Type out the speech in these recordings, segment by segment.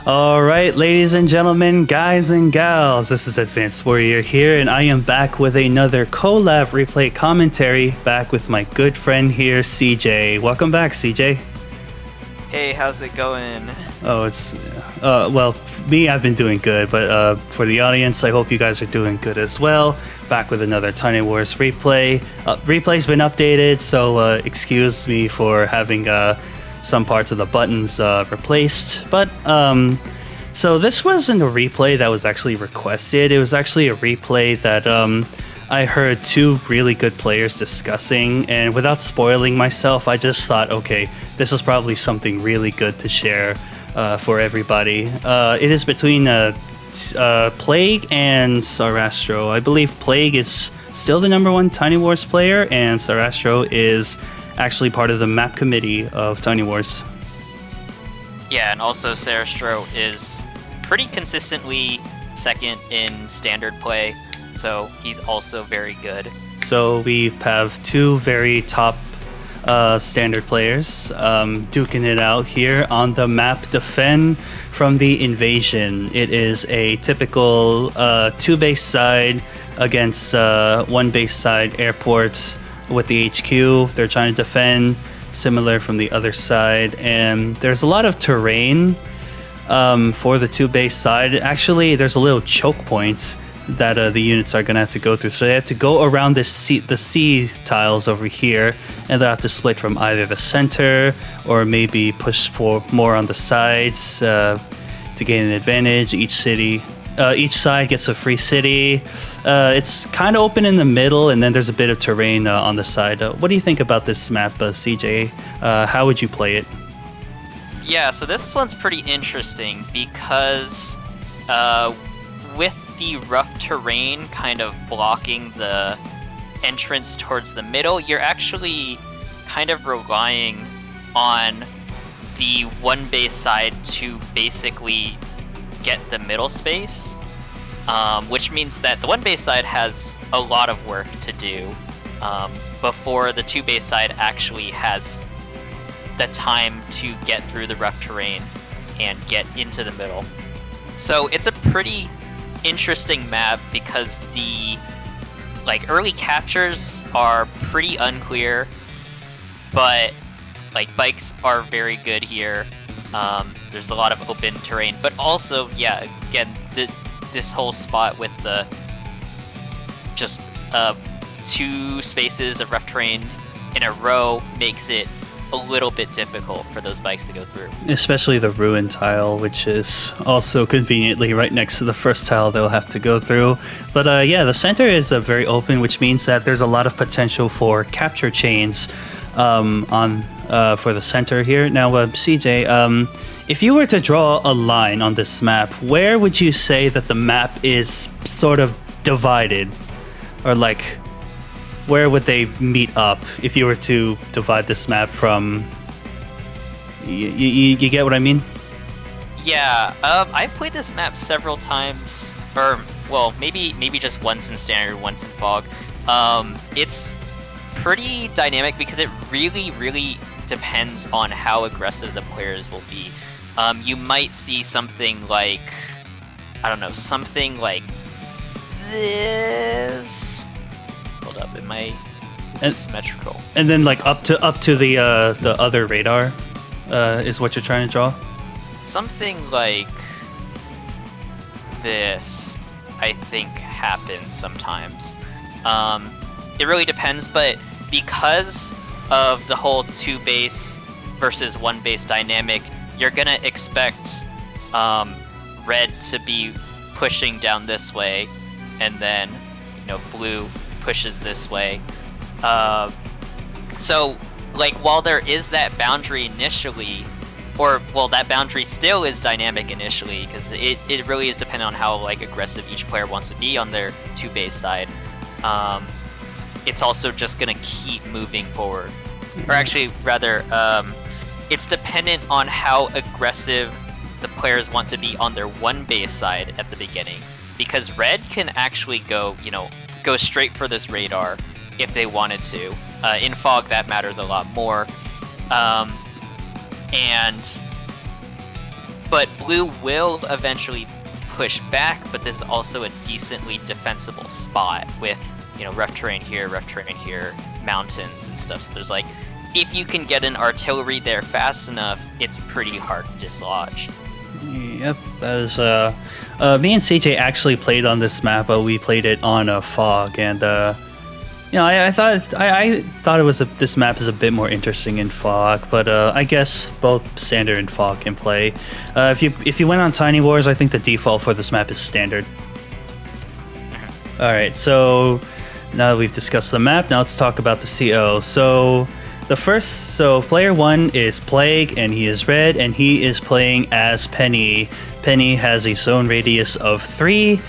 Alright, ladies and gentlemen, guys and gals, this is Advanced Warrior here, and I am back with another collab replay commentary, back with my good friend here, CJ. Welcome back, CJ. Hey, how's it going? Oh, well, me, I've been doing good, but for the audience, I hope you guys are doing good as well. Back with another TinyWars replay. Replay's been updated, so excuse me for having some parts of the buttons replaced, but so this wasn't a replay that was actually requested. It was actually a replay that I heard two really good players discussing, and without spoiling myself, I just thought, okay, this is probably something really good to share for everybody. It is between Plague and Sarastro. I believe Plague is still the #1 TinyWars player, and Sarastro is actually part of the map committee of TinyWars. Yeah, and also sarastro is pretty consistently second in standard play, so he's also very good. So we have two very top standard players duking it out here on the map Defend from the Invasion. It is a typical two base side against one base side airport with the HQ. They're trying to defend, similar from the other side, and there's a lot of terrain for the two base side. Actually, there's a little choke point that the units are going to have to go through. So they have to go around the C tiles over here, and they'll have to split from either the center or maybe push for more on the sides to gain an advantage. Each side gets a free city. It's kind of open in the middle, and then there's a bit of terrain on the side. What do you think about this map, CJ? How would you play it? Yeah, so this one's pretty interesting because with the rough terrain kind of blocking the entrance towards the middle, you're actually kind of relying on the one base side to basically get the middle space, which means that the one base side has a lot of work to do before the two base side actually has the time to get through the rough terrain and get into the middle. So it's a pretty interesting map because the early captures are pretty unclear, but bikes are very good here. There's a lot of open terrain, but also, yeah, again, this whole spot with the just two spaces of rough terrain in a row makes it a little bit difficult for those bikes to go through. Especially the ruin tile, which is also conveniently right next to the first tile they'll have to go through. But yeah, the center is very open, which means that there's a lot of potential for capture chains for the center here. Now, CJ, if you were to draw a line on this map, where would you say that the map is sort of divided? Or where would they meet up if you were to divide this map from... You get what I mean? Yeah, I've played this map several times, or, well, maybe just once in Standard, once in Fog. It's pretty dynamic because it really depends on how aggressive the players will be. You might see something like, I don't know, something like this. Hold up, is this symmetrical? And then up to the other radar is what you're trying to draw? Something like this, I think, happens sometimes. It really depends, but because of the whole two base versus one base dynamic, you're gonna expect red to be pushing down this way, and then blue pushes this way. So while there is that boundary initially, that boundary still is dynamic initially because it really is dependent on how aggressive each player wants to be on their two base side. It's also just gonna keep moving forward, or actually rather, it's dependent on how aggressive the players want to be on their one base side at the beginning, because red can actually go straight for this radar if they wanted to. In Fog, that matters a lot more. but blue will eventually push back, but this is also a decently defensible spot with, rough terrain here, mountains and stuff. So there's like, if you can get an artillery there fast enough, it's pretty hard to dislodge. Yep, that is. Me and CJ actually played on this map, but we played it on a fog, and I thought it was this map is a bit more interesting in fog, but I guess both standard and fog can play. If you went on TinyWars, I think the default for this map is standard. All right, so now that we've discussed the map, now let's talk about the CO. So player 1 is Plague, and he is red, and he is playing as Penny. Penny has a zone radius of 3,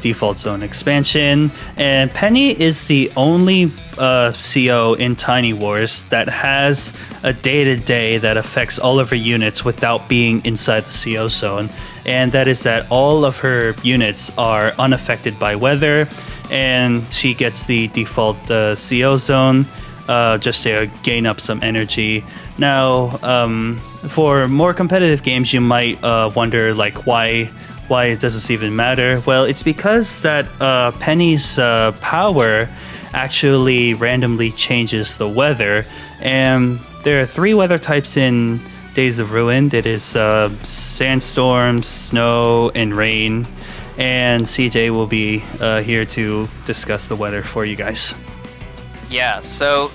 default zone expansion, and Penny is the only CO in TinyWars that has a day-to-day that affects all of her units without being inside the CO zone, and that is that all of her units are unaffected by weather, and she gets the default CO zone just to gain up some energy. Now, for more competitive games, you might wonder like why does this even matter? Well, it's because that Penny's power actually randomly changes the weather, and there are 3 weather types in Days of Ruin. It is sandstorm, snow, and rain. And CJ will be here to discuss the weather for you guys. Yeah, so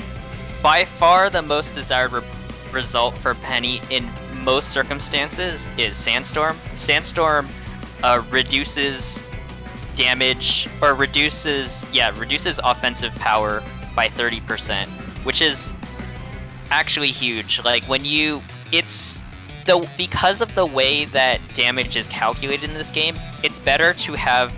by far the most desired result for Penny in most circumstances is Sandstorm. Sandstorm reduces damage, or reduces offensive power by 30%, which is actually huge. Like because of the way that damage is calculated in this game, it's better to have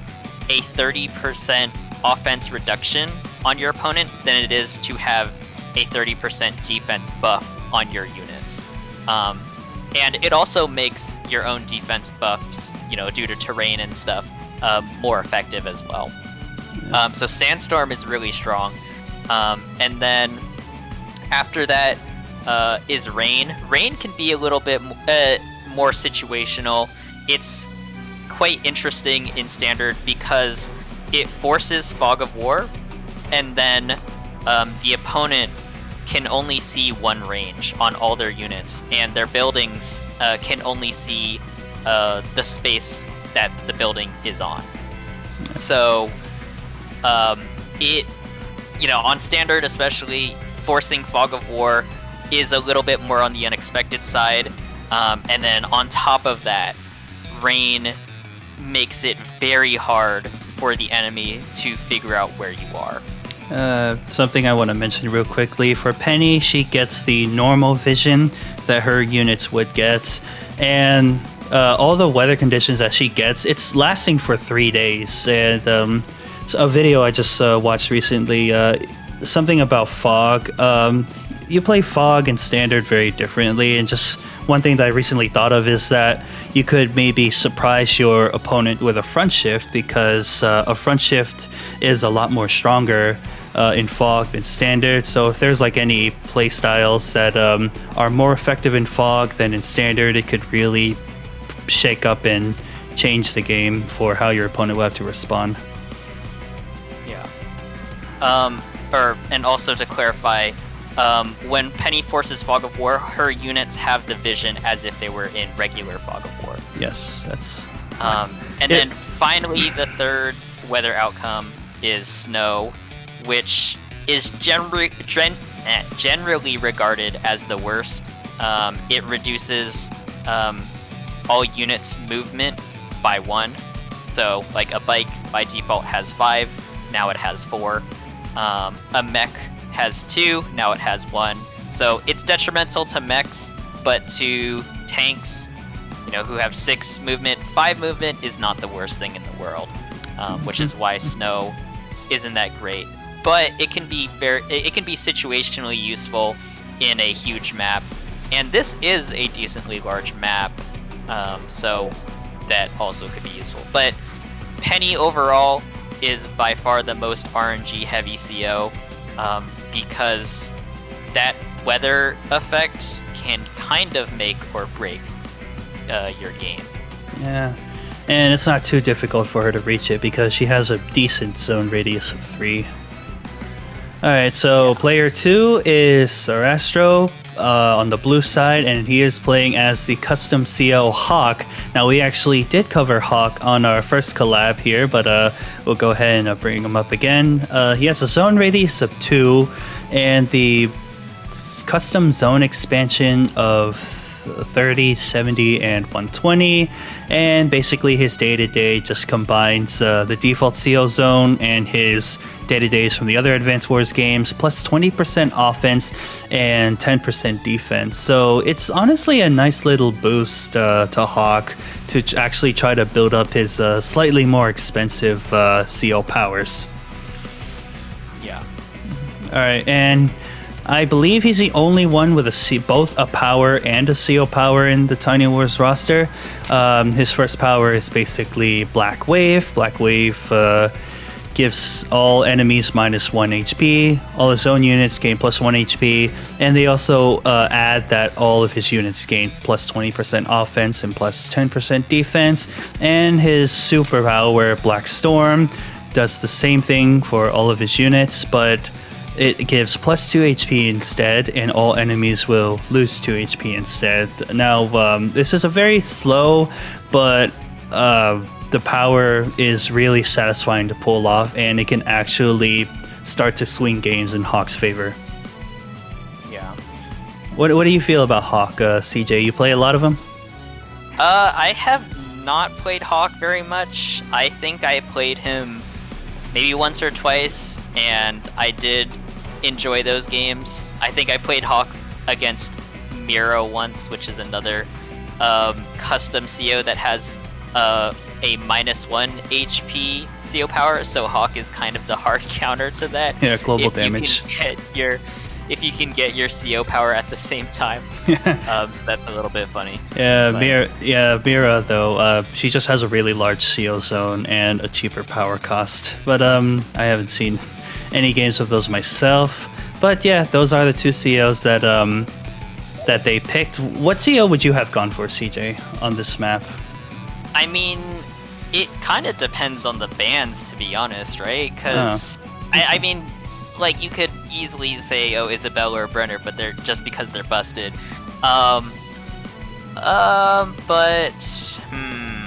a 30% offense reduction on your opponent than it is to have a 30% defense buff on your units. And it also makes your own defense buffs, due to terrain and stuff, more effective as well. So Sandstorm is really strong. And then after that is Rain. Rain can be a little bit more situational. It's quite interesting in Standard because it forces Fog of War, and then the opponent can only see one range on all their units, and their buildings can only see the space that the building is on. So on Standard especially, forcing Fog of War is a little bit more on the unexpected side, and then on top of that, Rain makes it very hard for the enemy to figure out where you are. Something I want to mention real quickly, for Penny, she gets the normal vision that her units would get, and all the weather conditions that she gets, it's lasting for 3 days. And so a video I just watched recently, something about fog. You play fog and Standard very differently, and just one thing that I recently thought of is that you could maybe surprise your opponent with a front shift, because a front shift is a lot more stronger in fog than Standard. So if there's like any play styles that are more effective in fog than in Standard, it could really shake up and change the game for how your opponent will have to respond. Yeah. And also to clarify, when Penny forces Fog of War, her units have the vision as if they were in regular Fog of War. Yes, that's... Then finally, the third weather outcome is Snow, which is generally regarded as the worst. It reduces all units' movement by 1. So, like, a bike by default has 5, now it has 4. A mech has 2, now it has 1. So it's detrimental to mechs, but to tanks, who have 6 movement, 5 movement is not the worst thing in the world, which is why Snow isn't that great. But it can be situationally useful in a huge map, and this is a decently large map, so that also could be useful. But Penny overall is by far the most RNG heavy CO, because that weather effect can kind of make or break your game. Yeah. And it's not too difficult for her to reach it because she has a decent zone radius of 3. Alright, so player 2 is Sarastro on the blue side, and he is playing as the custom CO Hawke. Now, we actually did cover Hawke on our first collab here, but we'll go ahead and bring him up again. He has a zone radius of 2, and the custom zone expansion of 30, 70, and 120, and basically his day-to-day just combines the default CO zone and his day-to-days from the other Advance Wars games, plus 20% offense and 10% defense. So it's honestly a nice little boost to Hawke to actually try to build up his slightly more expensive CO powers. Yeah. Alright, and I believe he's the only one with both a power and a CO power in the TinyWars roster. His first power is basically Black Wave. Black Wave gives all enemies minus 1 HP. All his own units gain plus 1 HP. And they also add that all of his units gain plus 20% offense and plus 10% defense. And his superpower, Black Storm, does the same thing for all of his units, but it gives plus 2 HP instead, and all enemies will lose 2 HP instead. Now, this is a very slow, but the power is really satisfying to pull off, and it can actually start to swing games in Hawke's favor. Yeah. What do you feel about Hawke, CJ? You play a lot of him? I have not played Hawke very much. I think I played him maybe once or twice, and I did enjoy those games. I think I played Hawke against Miro once, which is another custom CO that has a minus 1 HP CO power, so Hawke is kind of the hard counter to that. Yeah, global damage. If you can get your CO power at the same time. So that's a little bit funny. Yeah, Mira though, she just has a really large CO zone and a cheaper power cost. But I haven't seen any games of those myself. But yeah, those are the 2 COs that that they picked. What CO would you have gone for, CJ, on this map? I mean, it kind of depends on the bans, to be honest, right? Because I mean, like, you could easily say, oh, Isabel or Brenner, but they're just because they're busted.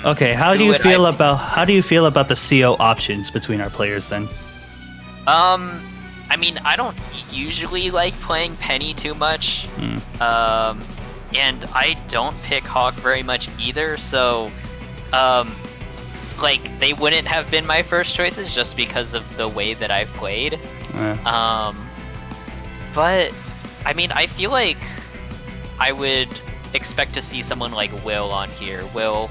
Okay, how do you feel about the CO options between our players then? I mean, I don't usually like playing Penny too much. And I don't pick Hawke very much either, so like, they wouldn't have been my first choices just because of the way that I've played. But I mean, I feel like I would expect to see someone like Will on here. Will,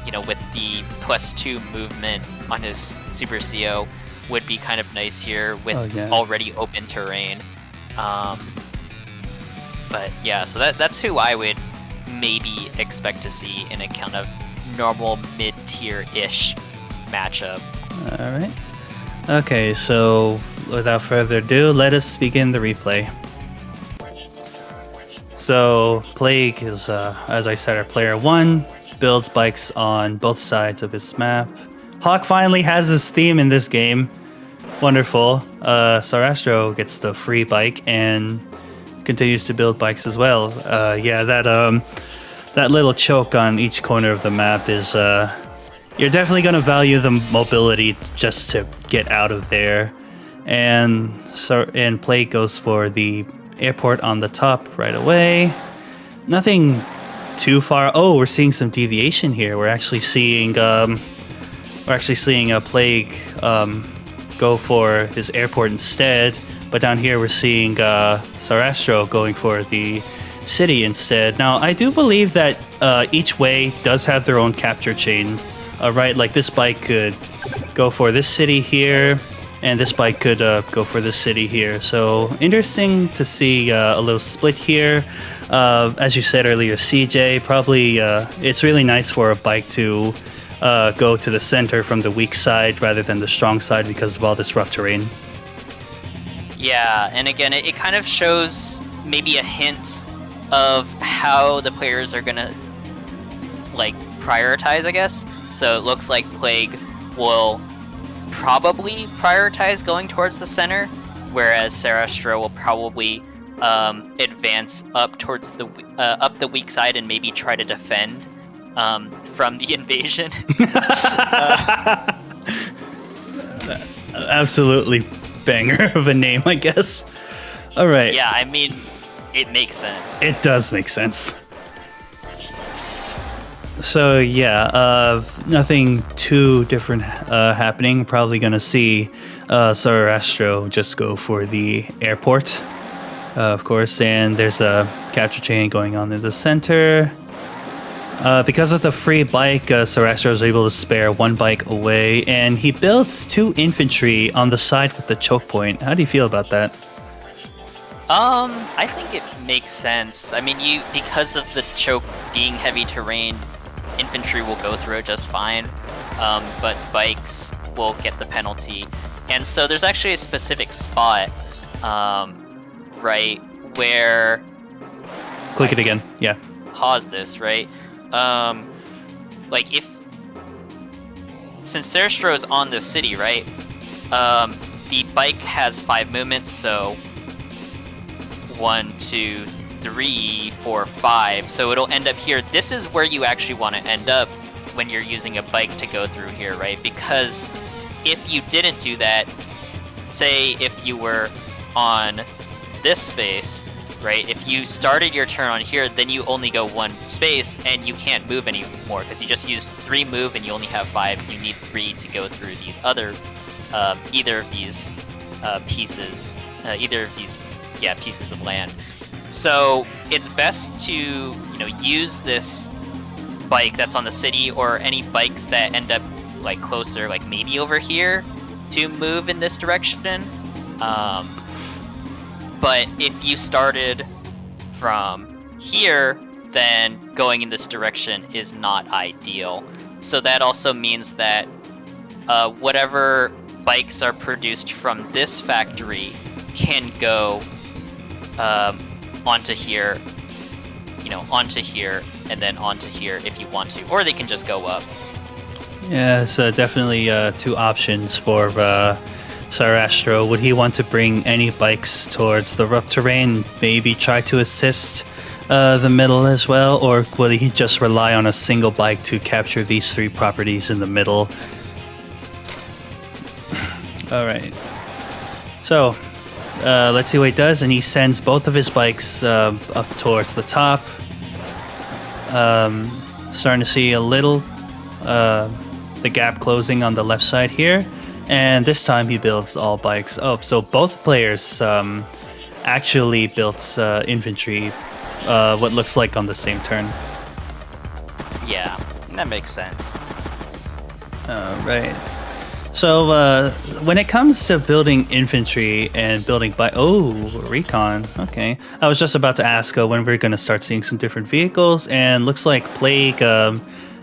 you know, with the plus 2 movement on his Super CO would be kind of nice here with already open terrain. But yeah, so that's who I would maybe expect to see in a kind of normal mid-tier-ish matchup. Alright. Okay, so without further ado, let us begin the replay. So, Plague is, as I said, our player 1, builds bikes on both sides of his map. Hawke finally has his theme in this game. Wonderful. Sarastro gets the free bike and continues to build bikes as well. Yeah, that little choke on each corner of the map is, you're definitely going to value the mobility just to get out of there. And Plague goes for the airport on the top right away. Nothing too far. Oh, we're seeing some deviation here. We're actually seeing a Plague go for his airport instead. But down here we're seeing Sarastro going for the city instead. Now, I do believe that each way does have their own capture chain. Right, like this bike could go for this city here, and this bike could go for this city here. So interesting to see a little split here. As you said earlier, CJ, probably it's really nice for a bike to go to the center from the weak side rather than the strong side because of all this rough terrain. Yeah, and again, it kind of shows maybe a hint of how the players are gonna like prioritize, I guess. So it looks like Plague will probably prioritize going towards the center, whereas Sarastro will probably advance up towards the up the weak side and maybe try to defend from the invasion. Absolutely banger of a name, I guess. All right. Yeah, I mean, it makes sense. It does make sense. So yeah, nothing too different happening. Probably gonna see Sarastro just go for the airport, of course, and there's a capture chain going on in the center. Because of the free bike, Sarastro is able to spare one bike away, and he builds 2 infantry on the side with the choke point. How do you feel about that? I think it makes sense. I mean, because of the choke being heavy terrain, infantry will go through it just fine, but bikes will get the penalty. And so there's actually a specific spot, right, where... Click it again, yeah. Pause this, right? Like since Sarastro is on the city, right, the bike has 5 movements, so 1, 2, 3, 4, 5. So it'll end up here. This is where you actually want to end up when you're using a bike to go through here, right? Because if you didn't do that, say if you were on this space, right? If you started your turn on here, then you only go 1 space and you can't move anymore because you just used 3 move and you only have 5. You need 3 to go through these other, either of these pieces, pieces of land. So it's best to, use this bike that's on the city or any bikes that end up like closer, like maybe over here, to move in this direction. But if you started from here, then going in this direction is not ideal. So that also means that whatever bikes are produced from this factory can go onto here, onto here, and then onto here if you want to, or they can just go up. Yeah, so definitely 2 options for Sarastro. Would he want to bring any bikes towards the rough terrain, maybe try to assist the middle as well, or will he just rely on a single bike to capture these 3 properties in the middle? All right. So let's see what he does, and he sends both of his bikes up towards the top. Starting to see a little the gap closing on the left side here, and this time he builds all bikes. Oh, so both players actually built infantry, what looks like on the same turn. Yeah, that makes sense. Right. So when it comes to building infantry and building recon, okay. I was just about to ask when we're going to start seeing some different vehicles, and looks like Plague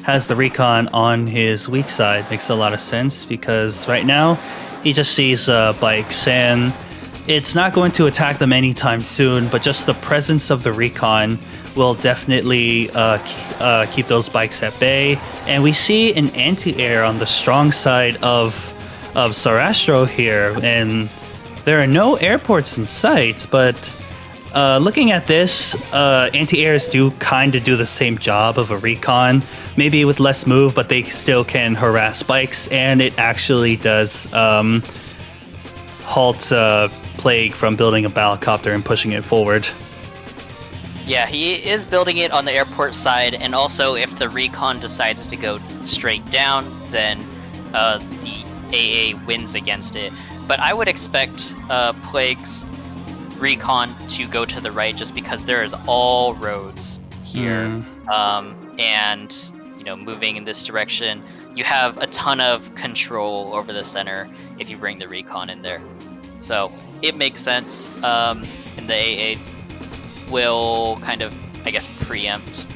has the recon on his weak side. Makes a lot of sense because right now he just sees bikes, and it's not going to attack them anytime soon, but just the presence of the recon will definitely keep those bikes at bay. And we see an anti-air on the strong side of Sarastro here, and there are no airports in sight, but looking at this, anti-airs do kind of do the same job of a recon, maybe with less move, but they still can harass bikes, and it actually does halt Plague from building a battlecopter and pushing it forward. Yeah, he is building it on the airport side, and also if the recon decides to go straight down, then the AA wins against it. But I would expect Plague's recon to go to the right just because there is all roads here. And, moving in this direction, you have a ton of control over the center if you bring the recon in there. So it makes sense, and the AA will kind of, I guess, preempt,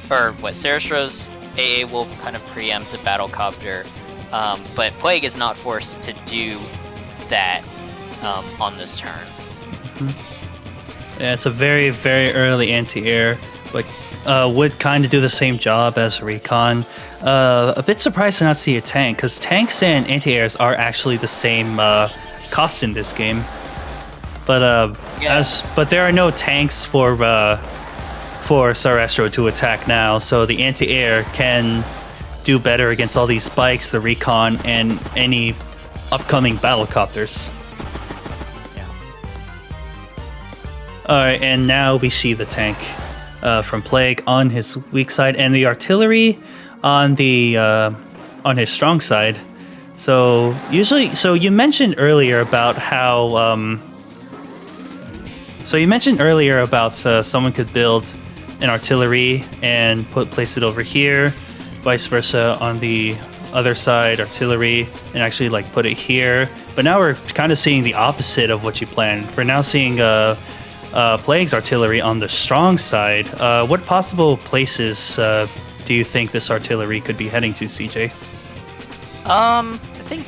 Sarastro's AA will kind of preempt a battlecopter, but Plague is not forced to do that on this turn. Yeah, it's a very, very early anti-air, but would kind of do the same job as Recon. A bit surprised to not see a tank, because tanks and anti-airs are actually the same cost in this game. But but there are no tanks for Sarastro to attack now, so the anti-air can do better against all these spikes, the Recon, and any upcoming battlecopters. Alright, and now we see the tank from Plague on his weak side, and the artillery on the on his strong side. So you mentioned earlier about how someone could build an artillery and place it over here, vice versa on the other side, artillery, and actually like put it here. But now we're kind of seeing the opposite of what you planned. We're now seeing Plague's artillery on the strong side. What possible places do you think this artillery could be heading to, CJ? I think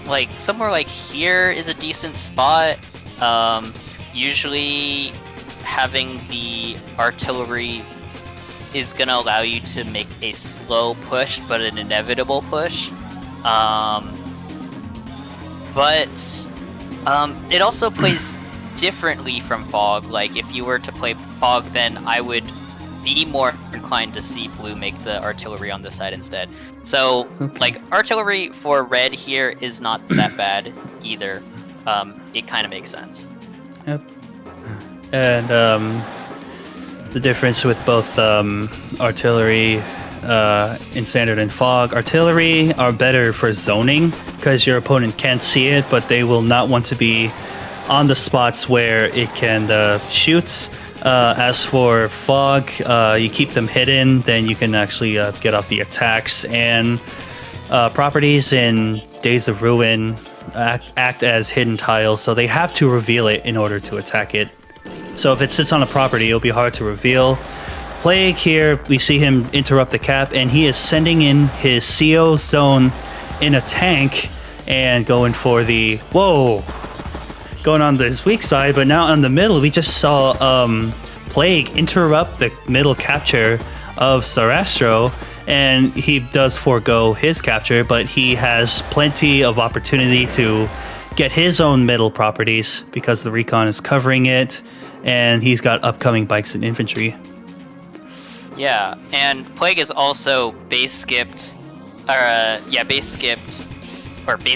like somewhere like here is a decent spot. Usually having the artillery is going to allow you to make a slow push, but an inevitable push. But it also plays differently from Fog. Like, if you were to play Fog, then I would be more inclined to see Blue make the artillery on this side instead. So, like, artillery for Red here is not that bad either. It kind of makes sense. Yep. And the difference with both artillery in Standard and Fog. Artillery are better for zoning because your opponent can't see it, but they will not want to be on the spots where it can shoot. As for Fog, you keep them hidden, then you can actually get off the attacks. And properties in Days of Ruin act as hidden tiles, so they have to reveal it in order to attack it. So if it sits on a property, it'll be hard to reveal. Plague here, we see him interrupt the cap, and he is sending in his CO zone in a tank and going for the... Whoa! Going on his weak side, but now on the middle, we just saw Plague interrupt the middle capture of Sarastro, and he does forego his capture, but he has plenty of opportunity to get his own middle properties because the Recon is covering it, and he's got upcoming bikes and infantry. Yeah, and Plague is also base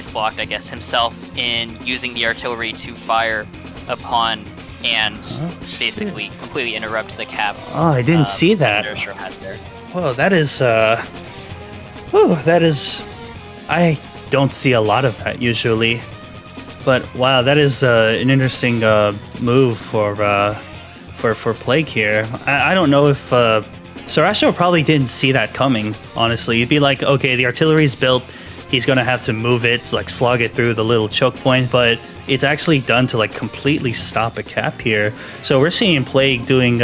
blocked, I guess, himself in using the artillery to fire upon and basically completely interrupt the cap. Oh, I didn't see that. Whoa, that is... I don't see a lot of that usually. But wow, that is an interesting move for Plague here. I don't know if... Sarastro probably didn't see that coming, honestly. You'd be like, okay, the artillery's built, he's gonna have to move it, like slog it through the little choke point, but it's actually done to like completely stop a cap here. So we're seeing Plague doing...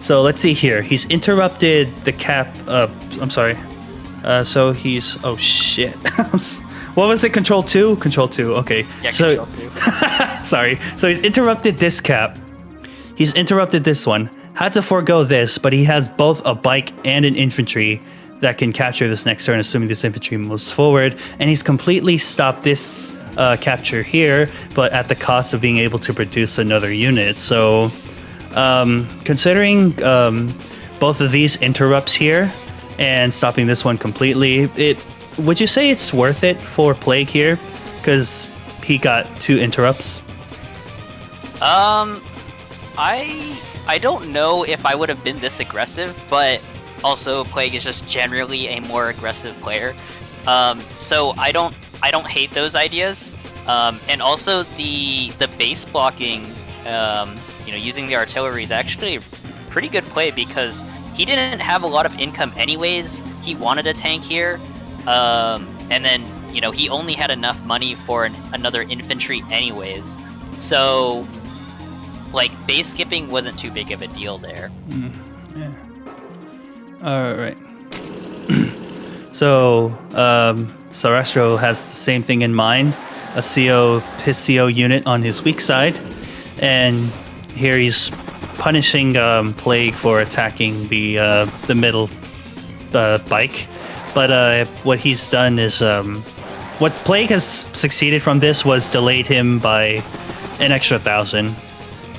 So let's see here. He's interrupted the cap... I'm sorry. So he's... Oh, shit. What was it? Control 2? Control 2, okay. Yeah, Control 2. Sorry. So he's interrupted this cap. He's interrupted this one. Had to forego this, but he has both a bike and an infantry that can capture this next turn, assuming this infantry moves forward. And he's completely stopped this capture here, but at the cost of being able to produce another unit. So considering both of these interrupts here and stopping this one completely, would you say it's worth it for Plague here? Because he got 2 interrupts. I don't know if I would have been this aggressive, but also Plague is just generally a more aggressive player. So I don't hate those ideas. And also the base blocking, using the artillery is actually a pretty good play because he didn't have a lot of income anyways. He wanted a tank here. And then, he only had enough money for another infantry anyways. So, like, base skipping wasn't too big of a deal there. Yeah. Alright. So, Sarastro has the same thing in mind. His CO unit on his weak side. And here he's punishing Plague for attacking the middle bike. But what he's done is what Plague has succeeded from this was delayed him by an extra 1,000,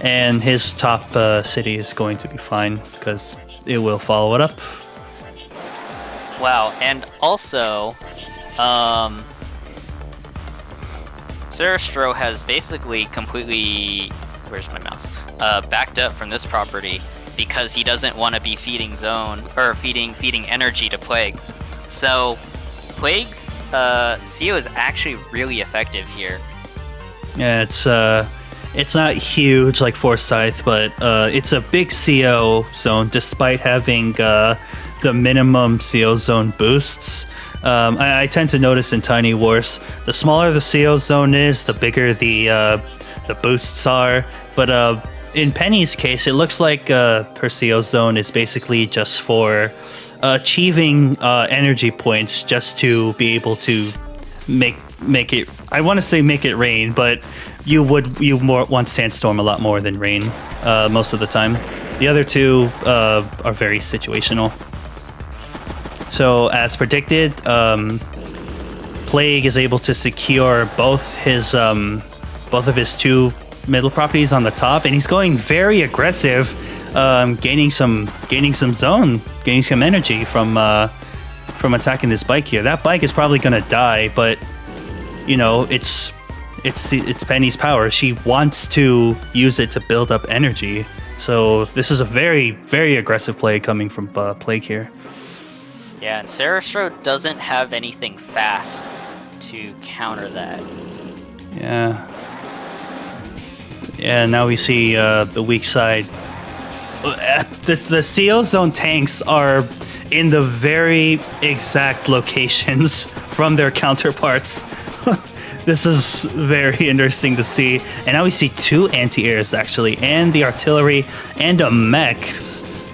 and his top city is going to be fine because it will follow it up. Wow, and also, Sarastro has basically completely, where's my mouse? Backed up from this property because he doesn't want to be feeding zone or feeding energy to Plague. So Plague's CO is actually really effective here. Yeah, it's not huge like Forsyth, but it's a big CO zone despite having the minimum CO zone boosts. I tend to notice in TinyWars, the smaller the CO zone is, the bigger the boosts are. But in Penny's case, it looks like her CO zone is basically just for achieving energy points, just to be able to make it. I want to say make it rain, but you more want Sandstorm a lot more than rain most of the time. The other two are very situational. So as predicted, Plague is able to secure both of his two middle properties on the top, and he's going very aggressive, gaining some zone, gaining some energy from attacking this bike here. That bike is probably gonna die, but you know it's Penny's power. She wants to use it to build up energy. So this is a very, very aggressive play coming from Plague here. Yeah, and Sarastro doesn't have anything fast to counter that. Yeah. Yeah, now we see the weak side. The CO zone tanks are in the very exact locations from their counterparts. This is very interesting to see. And now we see two anti-airs actually, and the artillery and a mech.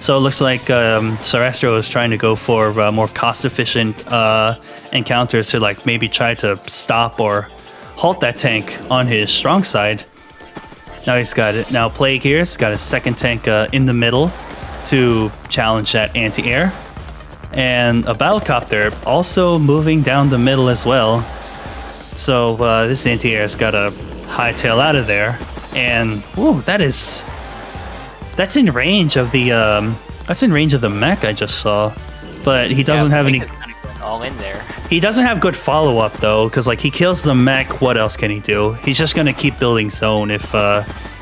So it looks like Sarastro is trying to go for more cost-efficient encounters to like maybe try to stop or halt that tank on his strong side. Now he's got it. Now Plague here's got a second tank in the middle to challenge that anti-air, and a battlecopter also moving down the middle as well. So this anti-air's got to hightail out of there, and whoa, that's in range of the mech I just saw, but he doesn't have any. Kind of going all in there. He doesn't have good follow-up though, because like he kills the mech. What else can he do? He's just gonna keep building zone if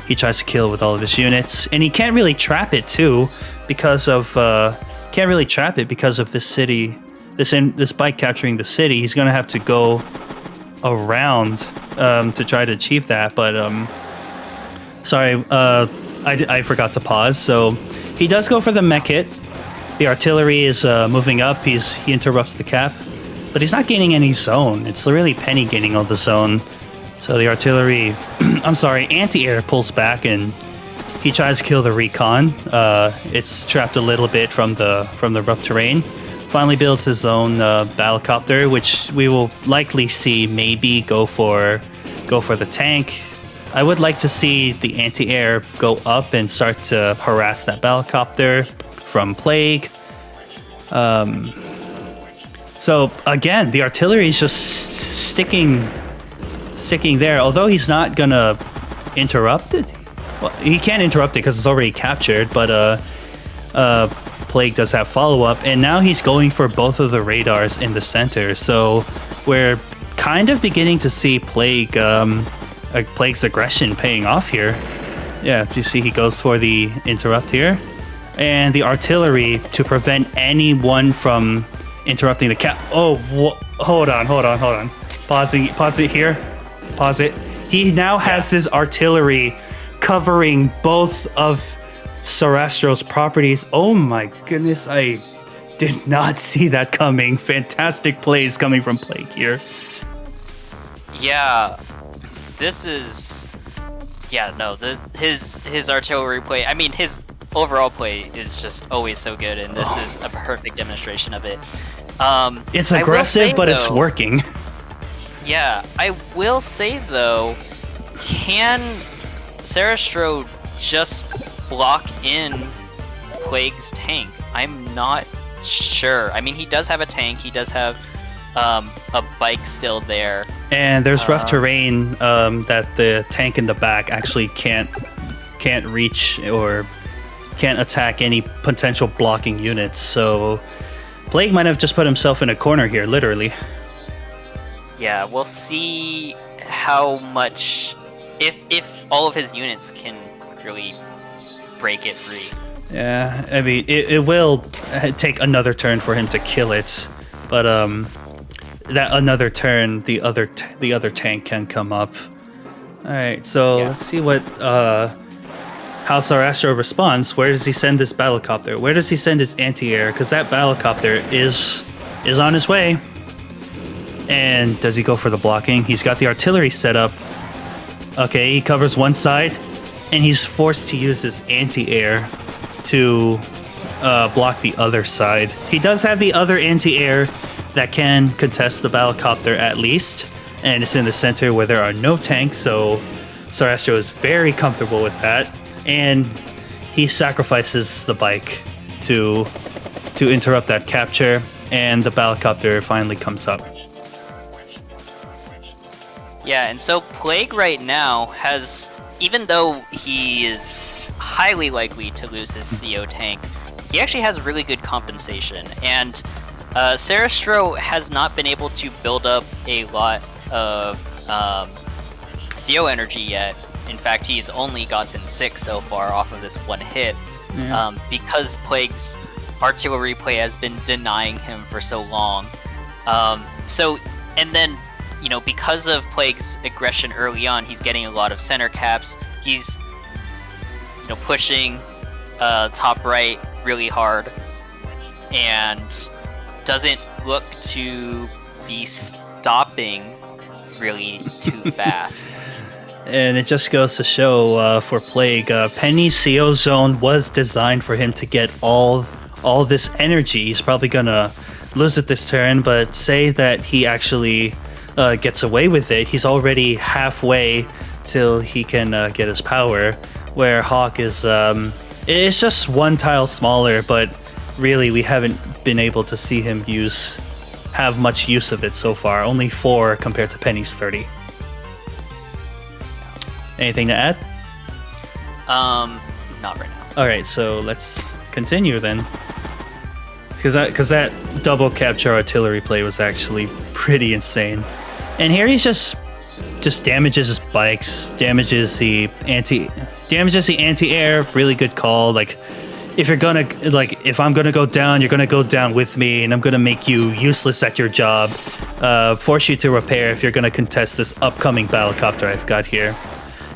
he tries to kill with all of his units, and he can't really trap it too because of this city. This bike capturing the city. He's gonna have to go around to try to achieve that. But sorry, I forgot to pause. So he does go for the mech hit. The artillery is moving up. He interrupts the cap, but he's not gaining any zone. It's really Penny gaining all the zone. So the artillery, anti-air pulls back and he tries to kill the recon. It's trapped a little bit from the rough terrain. Finally builds his own battlecopter, which we will likely see maybe go for the tank. I would like to see the anti-air go up and start to harass that battlecopter from Plague. So again, the artillery is just sticking there. Although he's not gonna interrupt it. Well, he can't interrupt it because it's already captured. But Plague does have follow-up, and now he's going for both of the radars in the center. So we're kind of beginning to see Plague's aggression paying off here. Yeah, you see he goes for the interrupt here, and the artillery to prevent anyone from interrupting the cap. Oh, hold on. Pause it here. Pause it. He now has his artillery covering both of Sarastro's properties. Oh my goodness, I did not see that coming. Fantastic plays coming from Plague here. Yeah, this is... Yeah, no, his artillery play, I mean, his overall play is just always so good, and this is a perfect demonstration of it. It's aggressive, but it's working. Yeah, I will say, though, can Sarastro just block in Plague's tank? I'm not sure. I mean, he does have a tank. He does have a bike still there. And there's rough terrain that the tank in the back actually can't reach or can't attack any potential blocking units. So Plague might have just put himself in a corner here, literally. Yeah, we'll see how much, if all of his units can really break it free. Yeah, I mean, it will take another turn for him to kill it, but that another turn, the other tank can come up. All right, so let's see what how Sarastro responds. Where does he send this battlecopter? Where does he send his anti-air? Because that battlecopter is on his way. And does he go for the blocking? He's got the artillery set up. Okay, he covers one side, and he's forced to use his anti-air to block the other side. He does have the other anti-air that can contest the battlecopter at least, and it's in the center where there are no tanks, so Sarastro is very comfortable with that, and he sacrifices the bike to interrupt that capture, and the battlecopter finally comes up. Yeah, and so Plague right now has, even though he is highly likely to lose his CO tank, he actually has really good compensation, and Sarastro has not been able to build up a lot of CO energy yet. In fact, he's only gotten 6 so far off of this one hit, because Plague's artillery play has been denying him for so long. And then, you know, because of Plague's aggression early on, he's getting a lot of center caps. He's, you know, pushing top right really hard, and doesn't look to be stopping really too fast. And it just goes to show for Plague, Penny's CO zone was designed for him to get all this energy. He's probably gonna lose it this turn, but say that he actually gets away with it, he's already halfway till he can get his power, where Hawke is it's just one tile smaller, but really we haven't been able to see him have much use of it so far. Only 4 compared to Penny's 30. Anything to add? Not right now. All right, so let's continue then. Because that double capture artillery play was actually pretty insane. And here he's just damages his bikes, damages the anti-air. Really good call. Like, if I'm gonna go down, you're gonna go down with me, and I'm gonna make you useless at your job, force you to repair if you're gonna contest this upcoming battlecopter I've got here.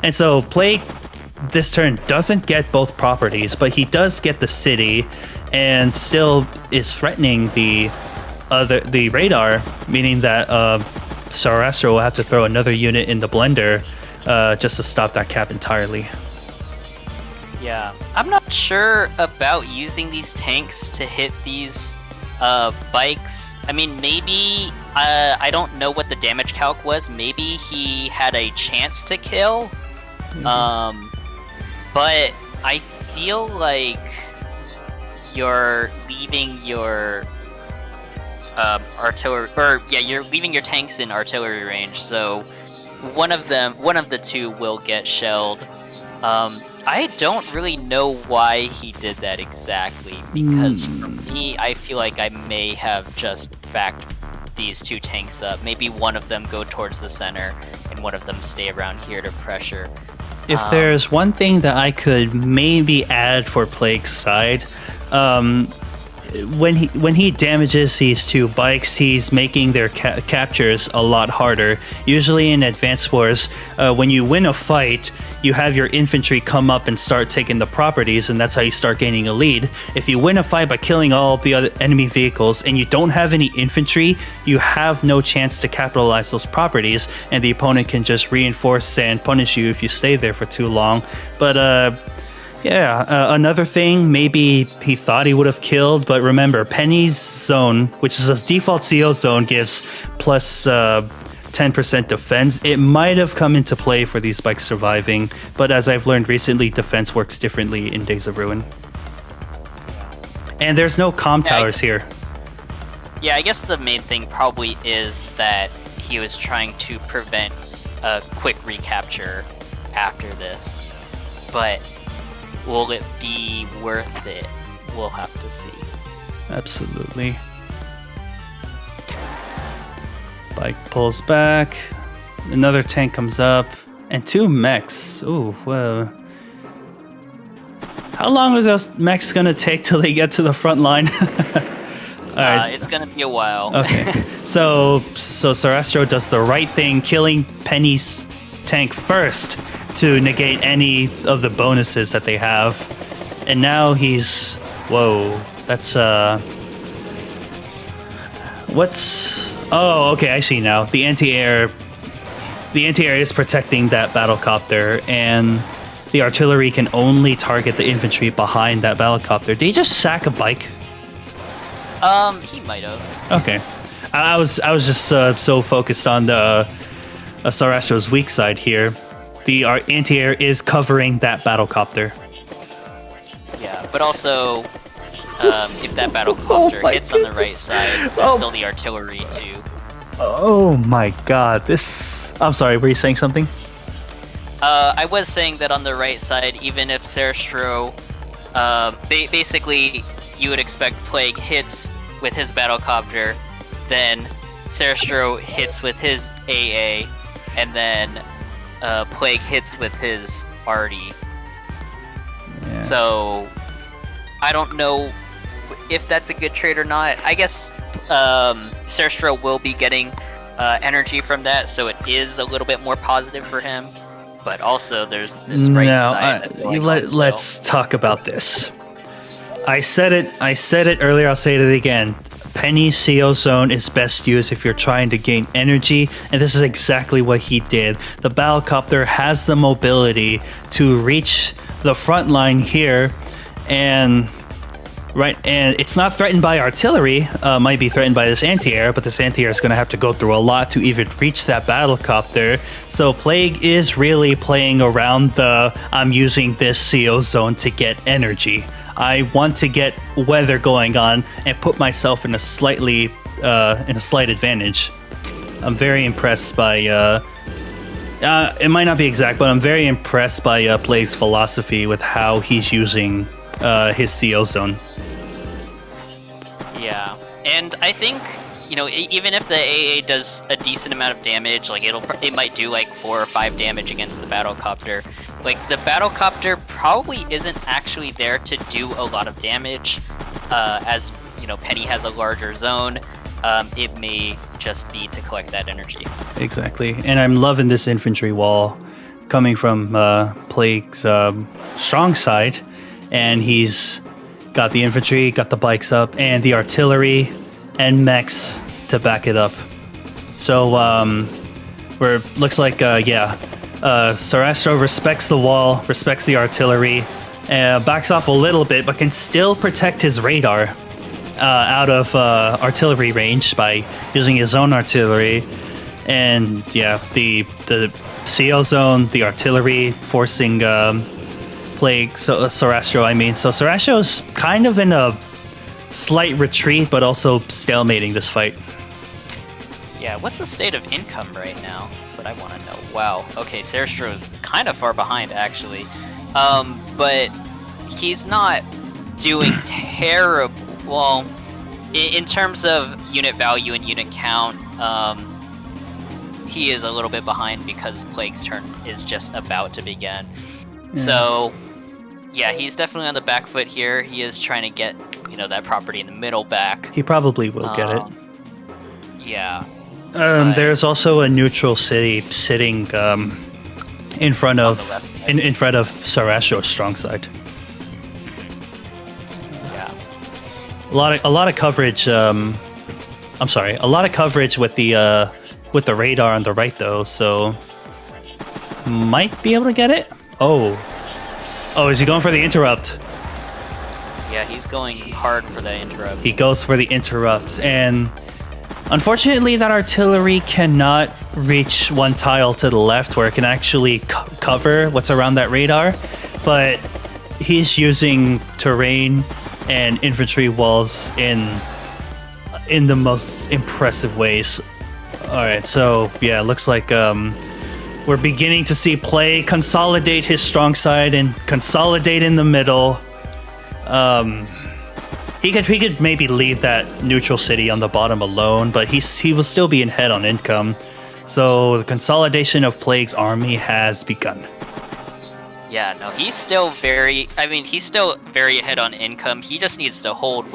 And so Plague this turn doesn't get both properties, but he does get the city, and still is threatening the radar, meaning that Sarastro will have to throw another unit in the blender just to stop that cap entirely. Yeah, I'm not sure about using these tanks to hit these bikes. I mean, maybe, I don't know what the damage calc was. Maybe he had a chance to kill. But I feel like you're leaving your artillery, you're leaving your tanks in artillery range, so one of the two will get shelled. I don't really know why he did that exactly, because for me, I feel like I may have just backed these 2 tanks up. Maybe one of them go towards the center, and one of them stay around here to pressure. If there's one thing that I could maybe add for Plague's side, when he damages these 2 bikes, he's making their captures a lot harder. Usually in Advanced Wars, when you win a fight, you have your infantry come up and start taking the properties, and that's how you start gaining a lead. If you win a fight by killing all the other enemy vehicles and you don't have any infantry, you have no chance to capitalize those properties, and the opponent can just reinforce and punish you if you stay there for too long. But another thing, maybe he thought he would have killed, but remember, Penny's zone, which is a default CO zone, gives plus 10 10% defense, it might have come into play for these bikes surviving, but as I've learned recently, defense works differently in Days of Ruin. And there's no comm towers here. Yeah, I guess the main thing probably is that he was trying to prevent a quick recapture after this. But will it be worth it? We'll have to see. Absolutely. Bike pulls back. Another tank comes up. And 2 mechs. Ooh, whoa. How long are those mechs gonna take till they get to the front line? Alright. It's gonna be a while. Okay. So Sarastro does the right thing, killing Penny's tank first to negate any of the bonuses that they have. And now he's... Whoa. That's, What's... Oh, okay, I see now. The anti-air is protecting that battlecopter, and the artillery can only target the infantry behind that battlecopter. Did he just sack a bike? He might have. Okay. I was just so focused on the Sarastro's weak side here. The anti-air is covering that battlecopter. Yeah, but also, if that battlecopter hits on the right side, there's still the artillery too. Oh my god, this... I'm sorry, were you saying something? I was saying that on the right side, even if Sarastro, basically, you would expect Plague hits with his battlecopter, then Sarastro hits with his AA, and then Plague hits with his arty. Yeah. So, I don't know if that's a good trade or not. I guess Sarastro will be getting energy from that, so it is a little bit more positive for him. But also, there's this right side. Let's talk about this. I said it earlier. I'll say it again. Penny's CO zone is best used if you're trying to gain energy, and this is exactly what he did. The battlecopter has the mobility to reach the front line here, and it's not threatened by artillery. Might be threatened by this anti-air, but this anti-air is going to have to go through a lot to even reach that battlecopter. So Plague is really playing around the I'm using this CO zone to get energy. I want to get weather going on and put myself in a slight advantage. I'm very impressed by it might not be exact, but I'm very impressed by Plague's philosophy with how he's using his CO zone. Yeah, and I think, you know, even if the AA does a decent amount of damage, like it might do like 4 or 5 damage against the battlecopter. Like the battlecopter probably isn't actually there to do a lot of damage, as you know, Penny has a larger zone. It may just be to collect that energy. Exactly, and I'm loving this infantry wall coming from Plague's strong side, and he's got the infantry, got the bikes up, and the artillery and mechs to back it up. So looks like Sarastro respects the wall, respects the artillery, backs off a little bit, but can still protect his radar out of artillery range by using his own artillery. And yeah, the CO zone, the artillery forcing Plague, Sarastro, I mean. So Sarastro's kind of in a slight retreat, but also stalemating this fight. Yeah, what's the state of income right now? That's what I want to know. Wow. Okay, Sarastro is kind of far behind, actually. But he's not doing terrible. Well, in terms of unit value and unit count, he is a little bit behind because Plague's turn is just about to begin. Yeah. So, yeah, he's definitely on the back foot here. He is trying to get, you know, that property in the middle back. He probably will get it. Yeah. There's also a neutral city sitting in front of Sarastro's strong side. Yeah. A lot of coverage. A lot of coverage with the radar on the right though. So might be able to get it. Oh, is he going for the interrupt? Yeah, he's going hard for the interrupt. He goes for the interrupts, and unfortunately that artillery cannot reach one tile to the left where it can actually cover what's around that radar, but he's using terrain and infantry walls in the most impressive ways. All right, so yeah, looks like we're beginning to see Plague consolidate his strong side and consolidate in the middle. He could maybe leave that neutral city on the bottom alone, but he will still be in head on income. So the consolidation of Plague's army has begun. Yeah, no, he's still very ahead on income. He just needs to hold,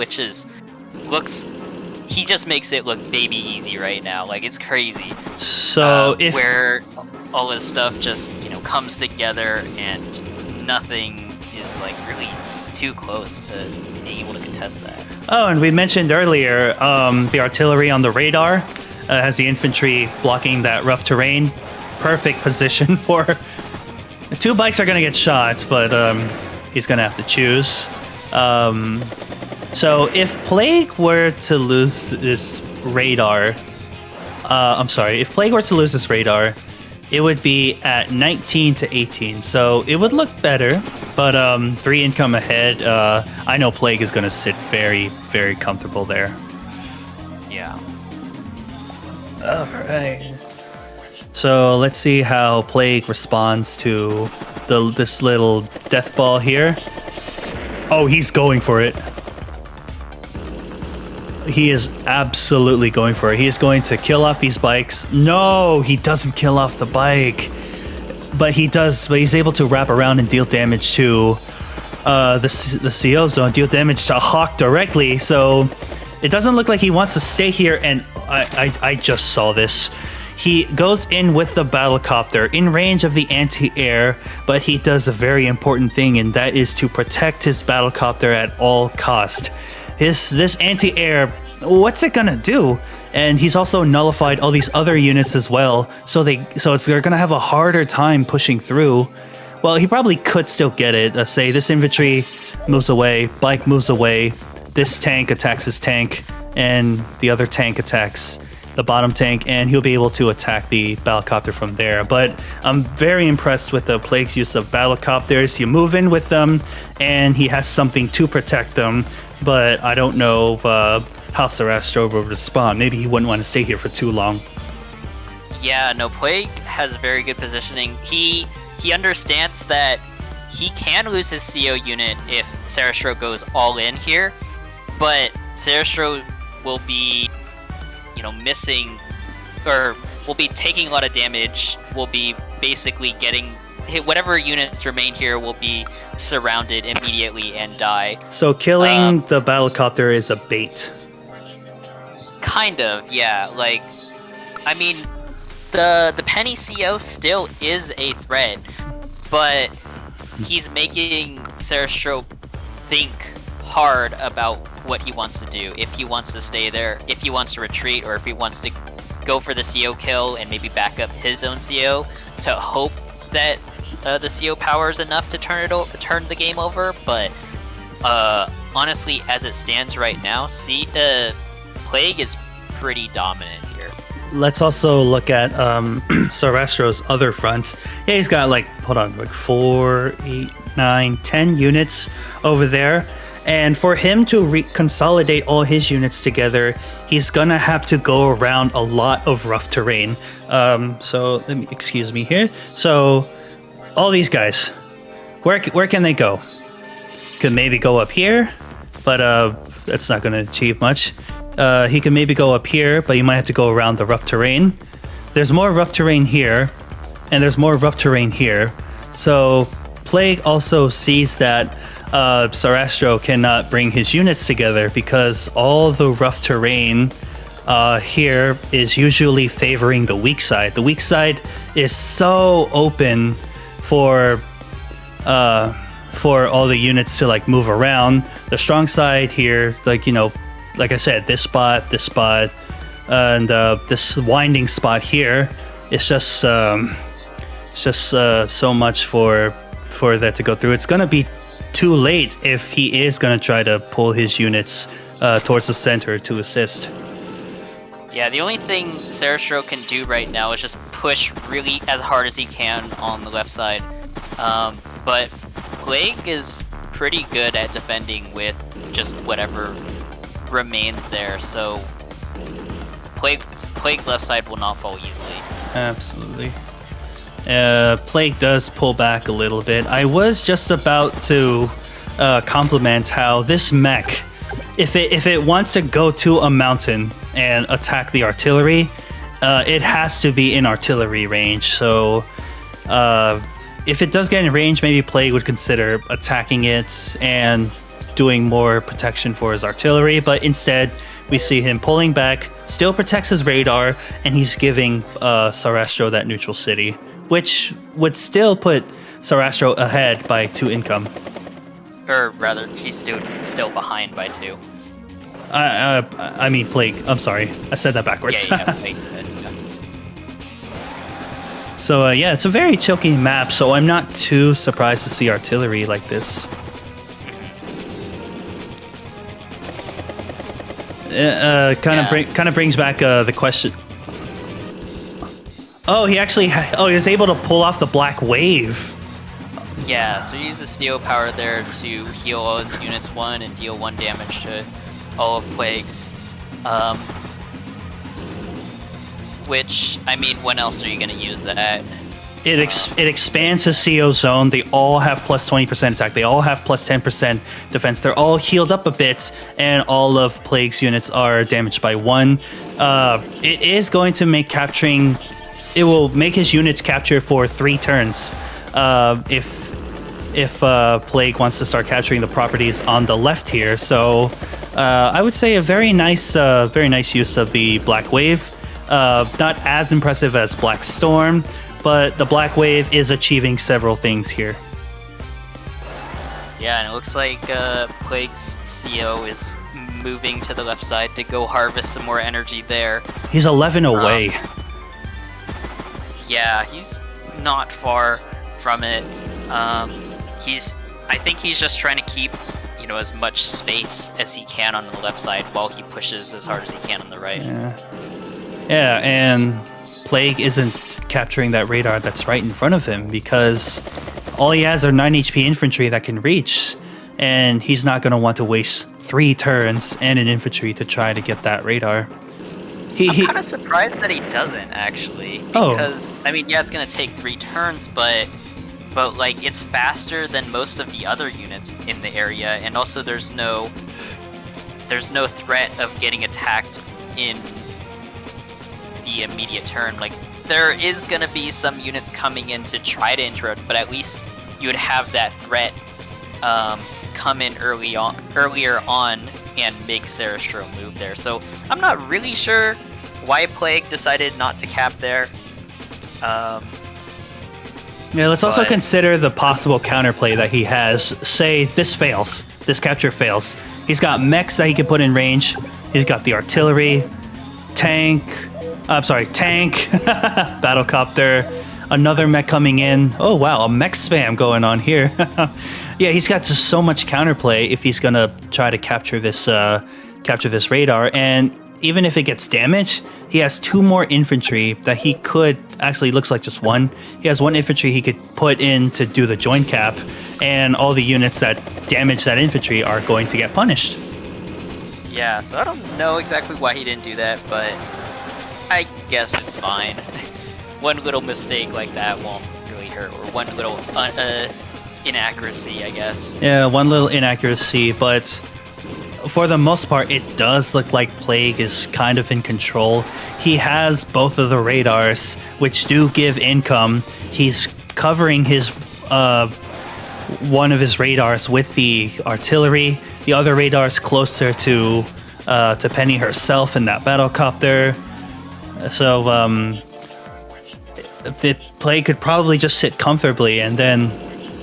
he just makes it look baby easy right now. Like, it's crazy. So where all his stuff just, comes together and nothing is like really too close to being able to contest that. Oh, and we mentioned earlier the artillery on the radar has the infantry blocking that rough terrain. Perfect position for... 2 bikes are going to get shot, but he's going to have to choose. So if Plague were to lose this radar... if Plague were to lose this radar, it would be at 19 to 18. So it would look better, but 3 income ahead. I know Plague is going to sit very, very comfortable there. Yeah. All right. So let's see how Plague responds to this little death ball here. Oh, he's going for it. He is absolutely going for it. He is going to kill off these bikes. No, he doesn't kill off the bike. But he's able to wrap around and deal damage to the CO zone, deal damage to Hawke directly. So it doesn't look like he wants to stay here. And I just saw this. He goes in with the battlecopter in range of the anti-air, but he does a very important thing, and that is to protect his battlecopter at all cost. This anti-air, what's it gonna do? And he's also nullified all these other units as well, so they're gonna have a harder time pushing through. Well, he probably could still get it. Say this infantry moves away, bike moves away, this tank attacks his tank, and the other tank attacks the bottom tank, and he'll be able to attack the battlecopter from there. But I'm very impressed with the Plague's use of battlecopters. You move in with them, and he has something to protect them. But I don't know how sarastro will respond. Maybe he wouldn't want to stay here for too long. Yeah, no, Plague has very good positioning. He understands that he can lose his CO unit if sarastro goes all in here, but sarastro will be missing, or will be taking a lot of damage, will be basically getting hit. Whatever units remain here will be surrounded immediately and die. So killing the battlecopter is a bait. Kind of, yeah. Like, I mean, the penny CO still is a threat, but he's making sarastro think hard about what he wants to do, if he wants to stay there, if he wants to retreat, or if he wants to go for the CO kill and maybe back up his own CO to hope that the CO power is enough to turn the game over. But honestly, as it stands right now, Plague is pretty dominant here. Let's also look at sarastro's other front. Yeah, he's got like 4, 8, 9, 10 units over there. And for him to consolidate all his units together, he's gonna have to go around a lot of rough terrain. So excuse me here. So all these guys, where can they go? Could maybe go up here, but that's not gonna achieve much. He can maybe go up here, but you might have to go around the rough terrain. There's more rough terrain here, and there's more rough terrain here. So Plague also sees that sarastro cannot bring his units together because all the rough terrain here is usually favoring the weak side. The weak side is so open for all the units to like move around. The strong side here, like I said, this spot, and this winding spot here, it's just so much for that to go through. It's gonna be too late if he is going to try to pull his units towards the center to assist. Yeah, the only thing Sarastro can do right now is just push really as hard as he can on the left side. But Plague is pretty good at defending with just whatever remains there, so Plague's left side will not fall easily. Absolutely. Plague does pull back a little bit. I was just about to compliment how this mech, if it wants to go to a mountain and attack the artillery, it has to be in artillery range. So if it does get in range, maybe Plague would consider attacking it and doing more protection for his artillery. But instead, we see him pulling back, still protects his radar, and he's giving Sarastro that neutral city, which would still put Sarastro ahead by 2 income. Or rather, he's still behind by 2. I mean Plague. I'm sorry, I said that backwards. Yeah, Plague did. Yeah. So yeah, it's a very choky map. So I'm not too surprised to see artillery like this. Kind of brings back the question. Oh, he was able to pull off the black wave. Yeah, so he uses steel power there to heal all his units 1 and deal 1 damage to all of Plague's. Which, I mean, when else are you going to use that? It expands his CO zone. They all have plus 20% attack. They all have plus 10% defense. They're all healed up a bit, and all of Plague's units are damaged by 1. It is going to make capturing... It will make his units capture for 3 turns. If Plague wants to start capturing the properties on the left here. So I would say a very nice use of the Black Wave. Not as impressive as Black Storm, but the Black Wave is achieving several things here. Yeah, and it looks like Plague's CO is moving to the left side to go harvest some more energy there. He's 11 away. Yeah, he's not far from it. I think he's just trying to keep, as much space as he can on the left side while he pushes as hard as he can on the right. Yeah, and Plague isn't capturing that radar that's right in front of him because all he has are 9 HP infantry that can reach, and he's not going to want to waste 3 turns and an infantry to try to get that radar. I'm kind of surprised that he doesn't, actually, because, I mean, yeah, it's going to take 3 turns, but like, it's faster than most of the other units in the area, and also there's no threat of getting attacked in the immediate turn. Like, there is going to be some units coming in to try to interrupt, but at least you would have that threat come in earlier on and make Sarastro move there. So I'm not really sure why Plague decided not to cap there. Yeah, let's also consider the possible counterplay that he has. Say this fails, this capture fails. He's got mechs that he can put in range. He's got the artillery, tank, battlecopter, another mech coming in. Oh wow, a mech spam going on here. Yeah, he's got just so much counterplay if he's gonna try to capture this radar. And even if it gets damaged, he has 2 more infantry that he could, actually looks like just 1. He has 1 infantry he could put in to do the joint cap, and all the units that damage that infantry are going to get punished. Yeah, so I don't know exactly why he didn't do that, but I guess it's fine. One little mistake like that won't really hurt, or one little inaccuracy, I guess. Yeah, one little inaccuracy, but for the most part, it does look like Plague is kind of in control. He has both of the radars, which do give income. He's covering his one of his radars with the artillery. The other radar is closer to Penny herself in that battlecopter. So the Plague could probably just sit comfortably, and then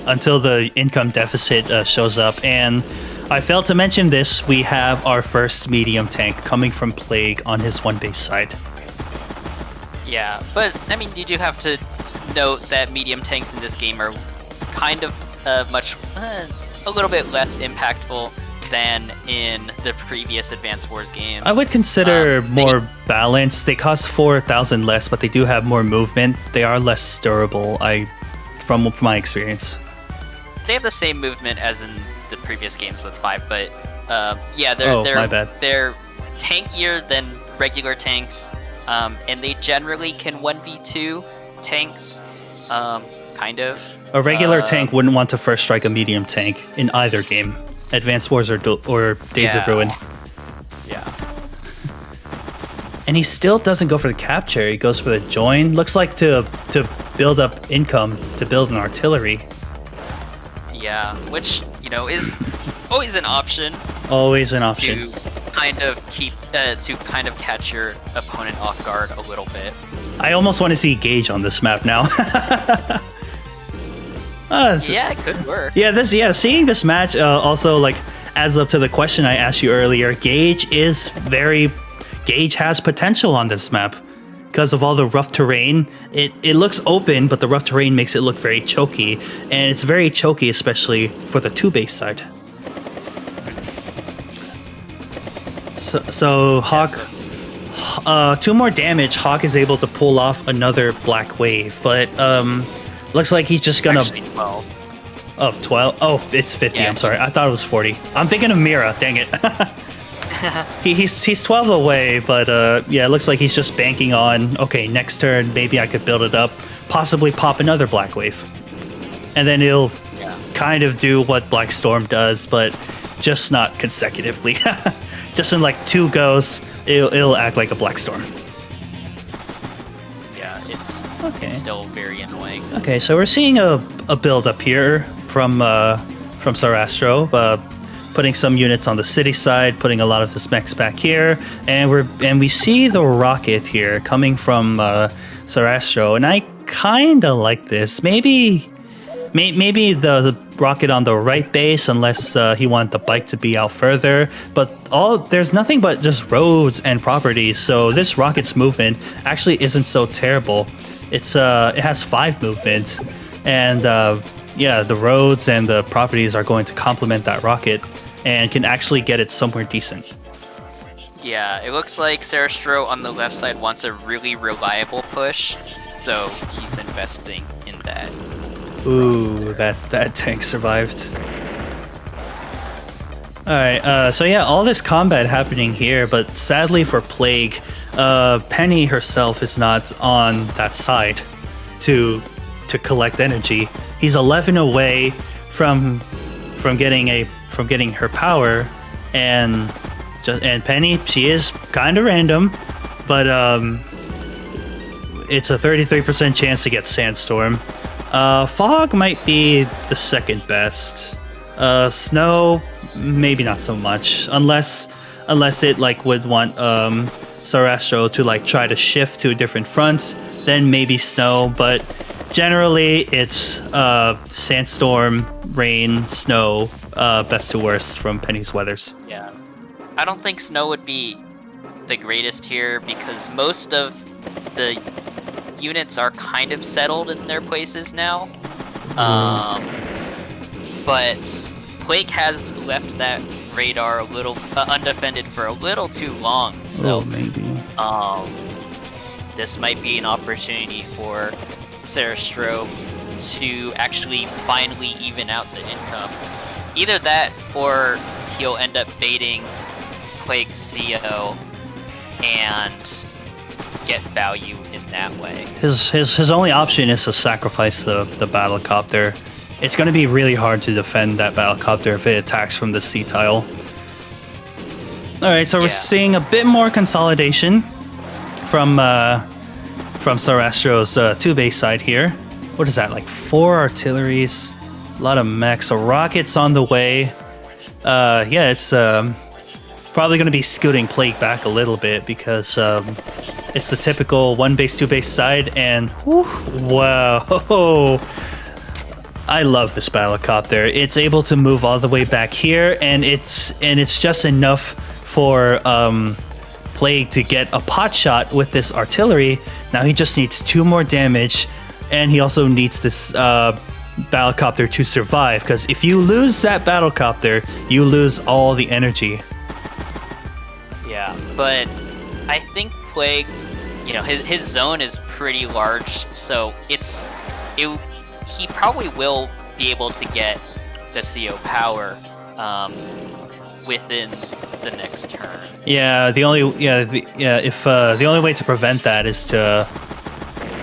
until the income deficit shows up. And I failed to mention this, we have our first medium tank coming from Plague on his 1 base side. Yeah, but I mean, you do have to note that medium tanks in this game are kind of a little bit less impactful than in the previous Advance Wars games. I would consider more balanced. They cost 4,000 less, but they do have more movement. They are less durable, from my experience. They have the same movement as in the previous games with 5, but yeah, my bad. They're tankier than regular tanks, and they generally can 1v2 tanks, kind of. A regular tank wouldn't want to first strike a medium tank in either game, Advance Wars or Days of Ruin. Yeah. And he still doesn't go for the capture. He goes for the join. Looks like to build up income, to build an artillery. Yeah, which, is always an option. Always an option. To kind of catch your opponent off guard a little bit. I almost want to see Gauge on this map now. Yeah, it could work. Seeing this match also adds up to the question I asked you earlier. Gauge has potential on this map because of all the rough terrain. It looks open, but the rough terrain makes it look very choky, and it's very choky, especially for the 2-base side. So Hawke, 2 more damage. Hawke is able to pull off another black wave, but looks like he's just gonna. Actually 12. Oh, 12. Oh, it's 50. Yeah. I'm sorry. I thought it was 40. I'm thinking of Mira. Dang it. He's 12 away, but it looks like he's just banking on, okay, next turn, maybe I could build it up, possibly pop another Black Wave. And then he'll kind of do what Black Storm does, but just not consecutively. Just in 2 goes, it'll act like a Black Storm. Yeah, it's still very annoying. Okay, so we're seeing a build up here from Sarastro, putting some units on the city side, putting a lot of his mechs back here, and we see the rocket here coming from Sarastro, and I kind of like this. Maybe the rocket on the right base, unless he wanted the bike to be out further. But there's nothing but just roads and properties, so this rocket's movement actually isn't so terrible. It has 5 movements, and the roads and the properties are going to complement that rocket and can actually get it somewhere decent. Yeah, it looks like Sarastro on the left side wants a really reliable push, so he's investing in that. Ooh, that tank survived. Alright, so all this combat happening here, but sadly for Plague, Penny herself is not on that side to collect energy. He's 11 away from getting her power, and Penny, she is kind of random, but it's a 33% chance to get Sandstorm. Fog might be the second best. Snow, maybe not so much, unless it would want Sarastro to try to shift to a different front, then maybe Snow, but generally it's Sandstorm, Rain, Snow, best to worst from Penny's weathers. Yeah, I don't think Snow would be the greatest here because most of the units are kind of settled in their places now. But Plague has left that radar a little undefended for a little too long, so maybe this might be an opportunity for Sarastro to actually finally even out the income. Either that, or he'll end up baiting Plague's CO and get value in that way. His only option is to sacrifice the battlecopter. It's going to be really hard to defend that battlecopter if it attacks from the sea tile. Alright, so we're seeing a bit more consolidation from Sarastro's 2-base side here. What is that, 4 artilleries? A lot of mechs, a rocket's on the way. It's probably going to be scooting Plague back a little bit because it's the typical 1-base, 2-base side, and wow, I love this battlecopter. It's able to move all the way back here, and it's just enough for Plague to get a pot shot with this artillery. Now he just needs 2 more damage, and he also needs this Battlecopter to survive, because if you lose that Battlecopter, you lose all the energy. Yeah, but I think Plague, you know, his zone is pretty large, so he probably will be able to get the CO power within the next turn. Yeah, the only way to prevent that is to,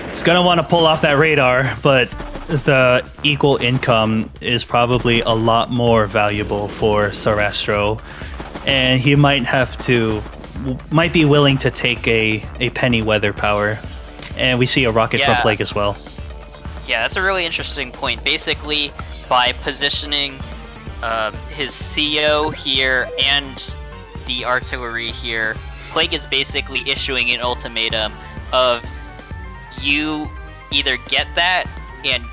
it's gonna want to pull off that radar, but the equal income is probably a lot more valuable for Sarastro, and he might be willing to take a penny weather power, and we see a rocket from Plague as well. Yeah, that's a really interesting point. Basically, by positioning his CO here and the artillery here, Plague is basically issuing an ultimatum of you either get that and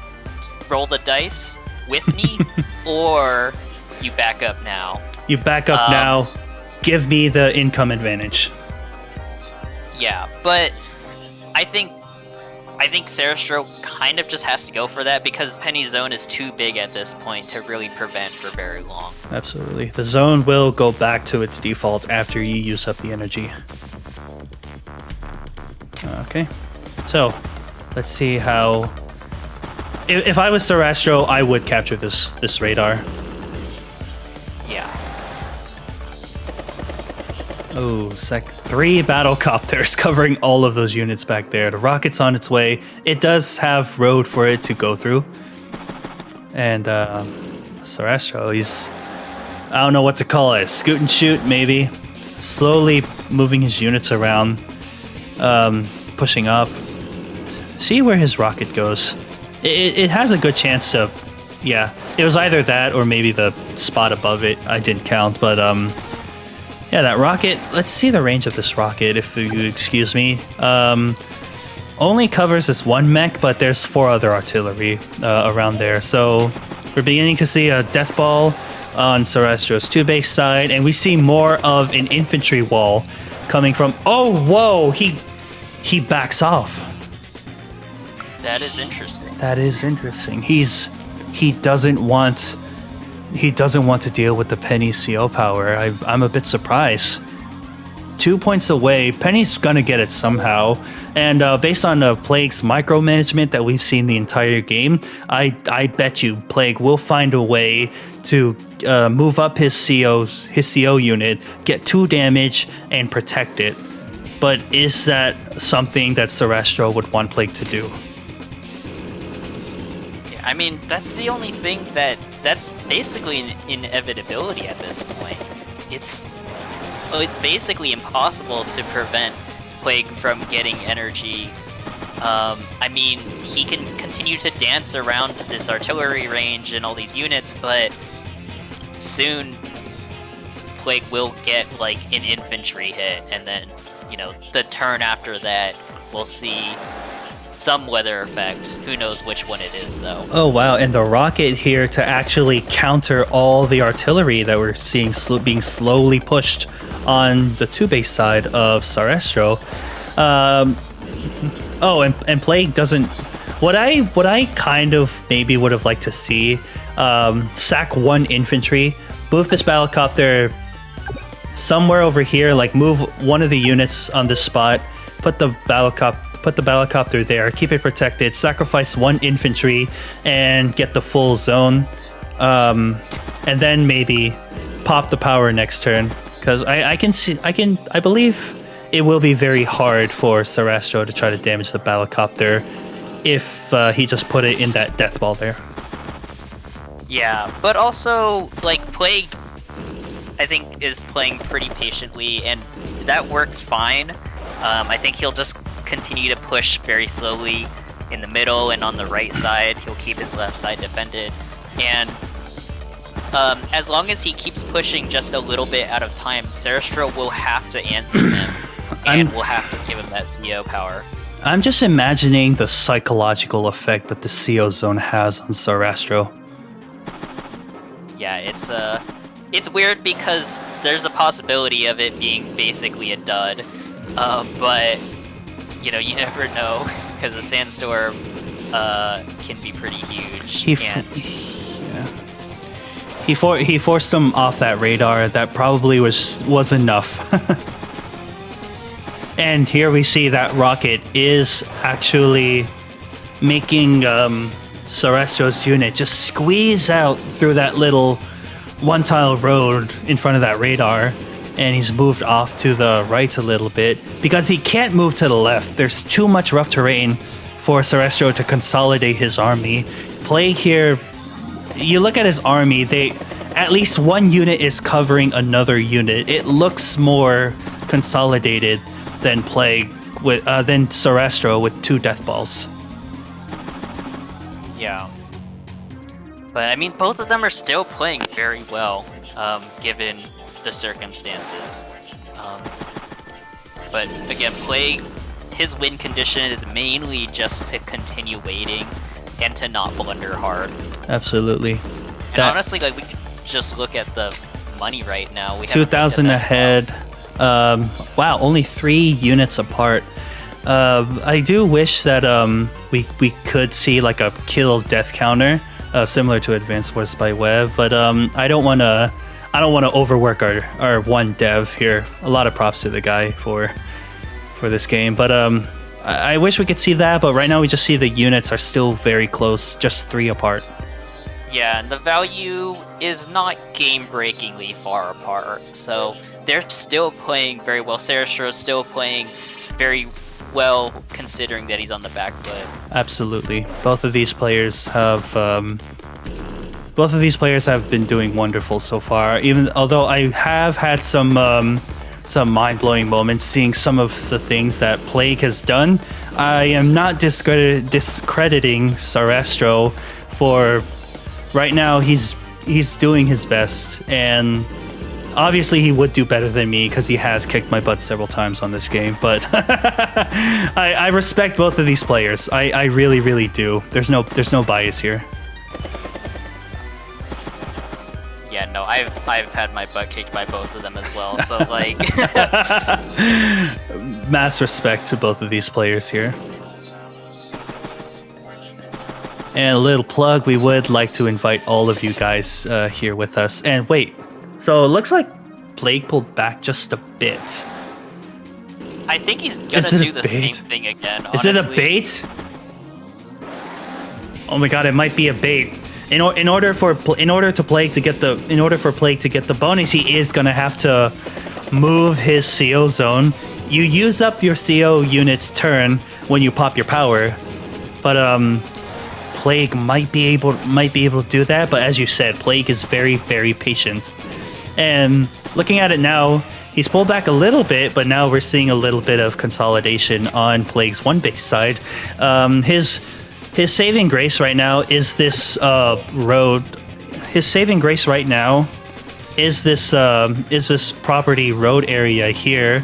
roll the dice with me, or you back up now. You back up now, give me the income advantage. Yeah, but I think Sarastro kind of just has to go for that because Penny's zone is too big at this point to really prevent for very long. Absolutely. The zone will go back to its default after you use up the energy. Okay. So, let's see how... If I was Sarastro, I would capture this radar. Yeah. Oh, 3 Battlecopters covering all of those units back there. The rocket's on its way. It does have road for it to go through. And Sarastro, he's... I don't know what to call it. Scoot and shoot, maybe. Slowly moving his units around. Pushing up. See where his rocket goes. It has a good chance to... Yeah, it was either that or maybe the spot above it. I didn't count, but... Yeah, that rocket, let's see the range of this rocket, if you excuse me. Only covers this one mech, but there's 4 other artillery around there. So we're beginning to see a death ball on Sarastro's 2-base side, and we see more of an infantry wall coming from... Oh, whoa! He backs off. That is interesting. That is interesting. He doesn't want to deal with the Penny CO power. I'm a bit surprised. 2 points away, Penny's gonna get it somehow. And based on Plague's micromanagement that we've seen the entire game, I bet you Plague will find a way to move up his CO unit, get 2 damage, and protect it. But is that something that Sarastro would want Plague to do? I mean, that's the only thing that's basically an inevitability at this point. It's basically impossible to prevent Plague from getting energy. I mean, he can continue to dance around this artillery range and all these units, but soon Plague will get like an infantry hit, and then, you know, the turn after that we'll see some weather effect. Who knows which one it is, though. Oh, wow. And the rocket here to actually counter all the artillery that we're seeing being slowly pushed on the 2-base side of Sarastro. Oh, and Plague doesn't... What I kind of maybe would have liked to see, sack 1 infantry, move this Battlecopter somewhere over here, like move one of the units on this spot, put the Battlecopter there, keep it protected, sacrifice 1 infantry, and get the full zone. And then maybe pop the power next turn. Because I believe it will be very hard for Sarastro to try to damage the Battlecopter if he just put it in that death ball there. Yeah, but also, like, Plague, I think, is playing pretty patiently, and that works fine. I think he'll just continue to push very slowly in the middle and on the right side. He'll keep his left side defended, and as long as he keeps pushing just a little bit at a time, Sarastro will have to answer him, and will have to give him that CO power. I'm just imagining the psychological effect that the CO zone has on Sarastro. Yeah, it's weird because there's a possibility of it being basically a dud, but you know, you never know, because the Sandstorm can be pretty huge. He forced him off that radar. That probably was enough. And here we see that rocket is actually making Sarastro's unit just squeeze out through that little one-tile road in front of that radar, and he's moved off to the right a little bit because he can't move to the left. There's too much rough terrain for Sarastro to consolidate his army. Plague here, you look at his army, at least one unit is covering another unit. It looks more consolidated than Plague than Sarastro with 2 death balls. Yeah. But I mean, both of them are still playing very well, given the circumstances. But again, Plague, his win condition is mainly just to continue waiting and to not blunder hard. Absolutely. And honestly, like, we could just look at the money right now. We 2,000 ahead. Wow, only 3 units apart. I do wish that we could see like a kill death counter, similar to Advanced Wars by Web, but I don't want to overwork our one dev here. A lot of props to the guy for this game, but I wish we could see that. But right now we just see the units are still very close, just 3 apart. Yeah, and the value is not game-breakingly far apart, so they're still playing very well. Sarastro's still playing very well, considering that he's on the back foot. Absolutely, both of these players have been doing wonderful so far. Even although I have had some mind-blowing moments seeing some of the things that Plague has done, I am not discrediting Sarastro for. Right now, he's doing his best, and obviously he would do better than me because he has kicked my butt several times on this game. But I respect both of these players. I really, really do. There's no bias here. Yeah, no, I've had my butt kicked by both of them as well. So like, mass respect to both of these players here. And a little plug, we would like to invite all of you guys here with us. And wait, so it looks like Plague pulled back just a bit. I think he's gonna do the same thing again, honestly. Is it a bait? Oh my god, it might be a bait. In order for Plague to get the bonus, he is gonna have to move his CO zone. You use up your CO unit's turn when you pop your power, but Plague might be able to do that, but as you said, Plague is very, very patient. And looking at it now, he's pulled back a little bit, but now we're seeing a little bit of consolidation on Plague's one base side. His saving grace right now is this road. His saving grace right now is this property road area here,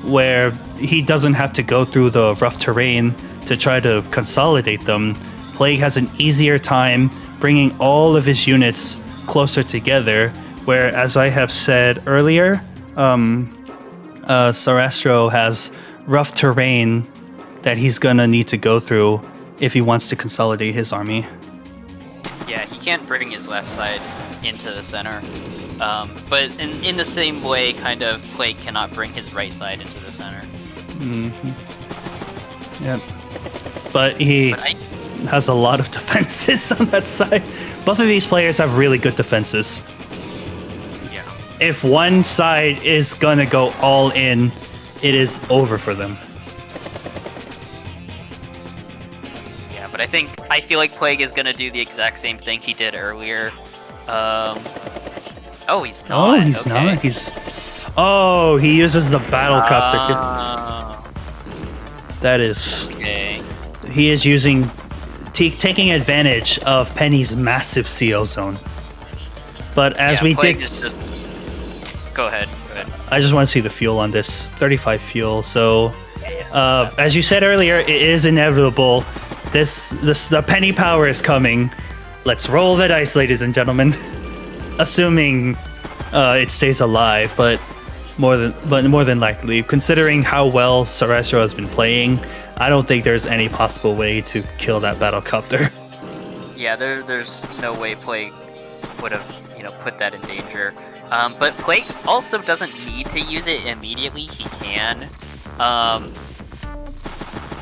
where he doesn't have to go through the rough terrain to try to consolidate them. Plague has an easier time bringing all of his units closer together, where, as I have said earlier, Sarastro has rough terrain that he's gonna need to go through if he wants to consolidate his army. Yeah, he can't bring his left side into the center, but in the same way, kind of, Plague cannot bring his right side into the center. Mm-hmm. Yep. But he has a lot of defenses on that side. Both of these players have really good defenses. Yeah. If one side is gonna go all in, it is over for them. Yeah, but I feel like Plague is gonna do the exact same thing he did earlier. Oh, he's not. Oh, he's not. Oh, he uses the battle copter. That is. Okay. He is taking advantage of Penny's massive CO zone. But as we did. Go ahead. I just want to see the fuel on this. 35 fuel. So, as you said earlier, it is inevitable. The Penny power is coming. Let's roll the dice, ladies and gentlemen. Assuming it stays alive, but More than likely, considering how well Sarastro has been playing, I don't think there's any possible way to kill that battlecopter. Yeah, there's no way Plague would have, put that in danger. But Plague also doesn't need to use it immediately. He can.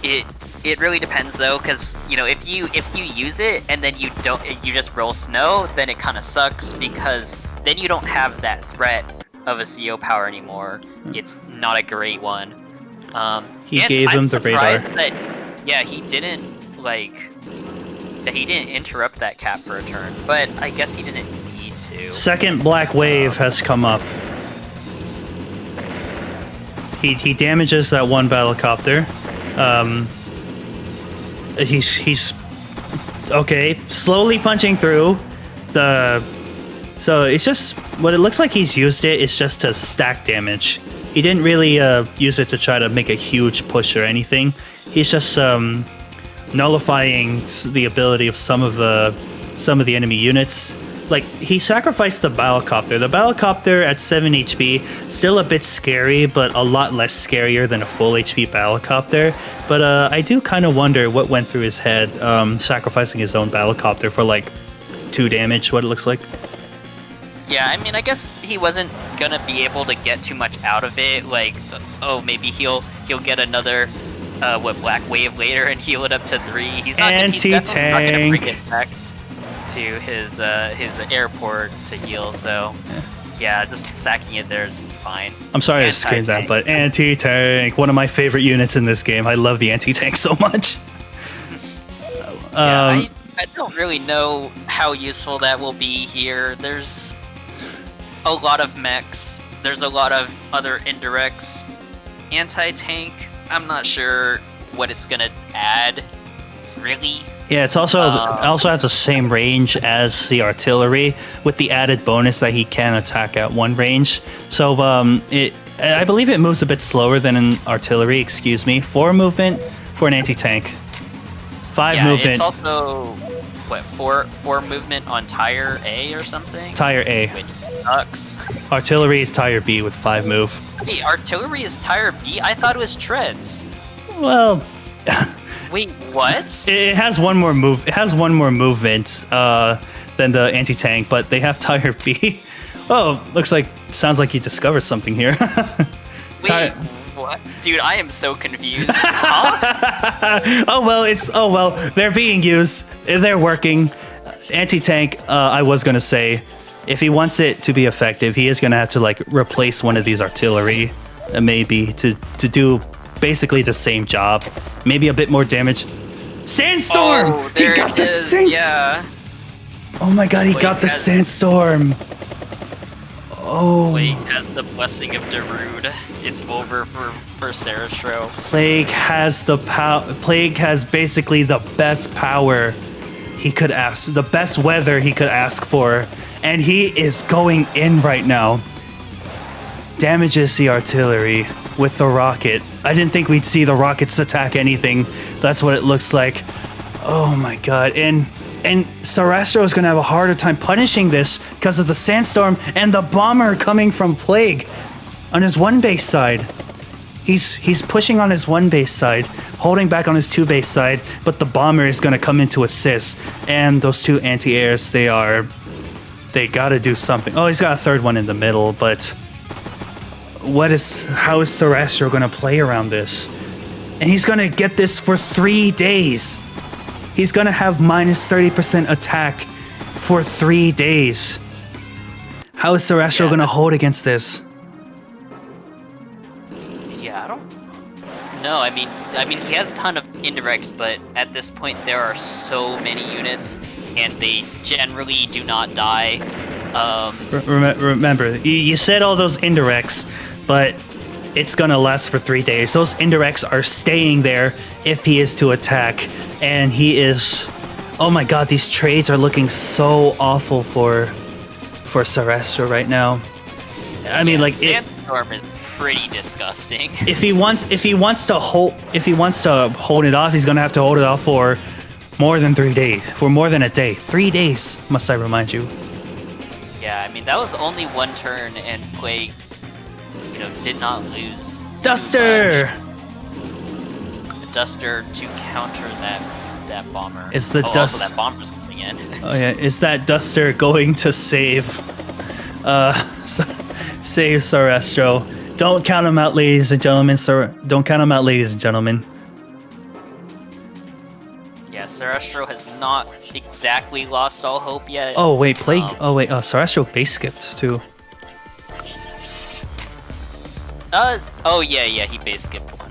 It really depends though, because if you use it and then you just roll snow, then it kind of sucks because then you don't have that threat of a CO power anymore. It's not a great one. He gave him the radar. He didn't he didn't interrupt that cap for a turn, but I guess he didn't need to. Second black wave has come up. He damages that one battlecopter. He's okay, slowly punching through the. So it's just what it looks like he's used it is just to stack damage. He didn't really use it to try to make a huge push or anything. He's just nullifying the ability of some of the enemy units. Like, he sacrificed the battlecopter. The battlecopter at 7 HP, still a bit scary, but a lot less scarier than a full HP battlecopter. But I do kind of wonder what went through his head, sacrificing his own battlecopter for like 2 damage, what it looks like. Yeah, I mean, I guess he wasn't gonna be able to get too much out of it. Like, oh, maybe he'll get another black wave later and heal it up to 3. He's definitely not gonna bring it back to his airport to heal. So yeah, just sacking it there is fine. I'm sorry to scream that, but anti-tank, one of my favorite units in this game. I love the anti-tank so much. I don't really know how useful that will be here. There's a lot of mechs. There's a lot of other indirects. Anti-tank, I'm not sure what it's gonna add, really. Yeah, it's also has the same range as the artillery, with the added bonus that he can attack at 1 range. So I believe it moves a bit slower than an artillery. 4 movement for an anti-tank. 5 movement. It's also what 4 movement on tire A or something. Tire A. Which sucks. Artillery is tire B with 5 move. Wait, artillery is tire B? I thought it was treads. Well. Wait, what? It has one more move. It has one more movement than the anti-tank, but they have tire B. Oh, sounds like you discovered something here. Wait, what? Dude, I am so confused. Huh? Oh well, they're being used. They're working. Anti-tank, I was gonna say, if he wants it to be effective, he is gonna have to replace one of these artillery, maybe to do basically the same job, maybe a bit more damage. Sandstorm! Oh, there he got the sandstorm. Yeah. Oh my god, he got the sandstorm. Oh. Plague has the blessing of Darude. It's over for Sarastro. Plague has Plague has basically the best power he could ask, the best weather he could ask for, and he is going in right now. Damages the artillery with the rocket. I didn't think we'd see the rockets attack anything. That's what it looks like. Oh my god. And Sarastro is going to have a harder time punishing this because of the sandstorm and the bomber coming from Plague on his 1 base side. He's pushing on his 1 base side, holding back on his 2 base side, but the bomber is going to come in to assist. And those 2 anti-airs, they got to do something. Oh, he's got a 3rd one in the middle, but how is Sarastro going to play around this? And he's going to get this for 3 days. He's going to have minus 30% attack for 3 days. How is Sarastro going to hold against this? Yeah, I don't know. I mean, he has a ton of indirects, but at this point there are so many units, and they generally do not die. Remember, you said all those indirects, but it's gonna last for 3 days. Those indirects are staying there if he is to attack, and he is. Oh my god, these trades are looking so awful for Sarastro right now. I mean, Sandstorm is pretty disgusting. If he wants to hold it off, he's gonna have to hold it off for more than 3 days, for more than a day. 3 days, must I remind you? Yeah, I mean that was only 1 turn, and Plague did not lose. Duster! The Duster to counter that bomber. Is the also that bomber's coming in. Oh yeah, is that Duster going to save save Sarastro? Don't count him out, ladies and gentlemen. Don't count him out, ladies and gentlemen. Yeah, Sarastro has not exactly lost all hope yet. Oh wait, Plague. Sarastro base skipped too. Oh yeah, he base skipped one.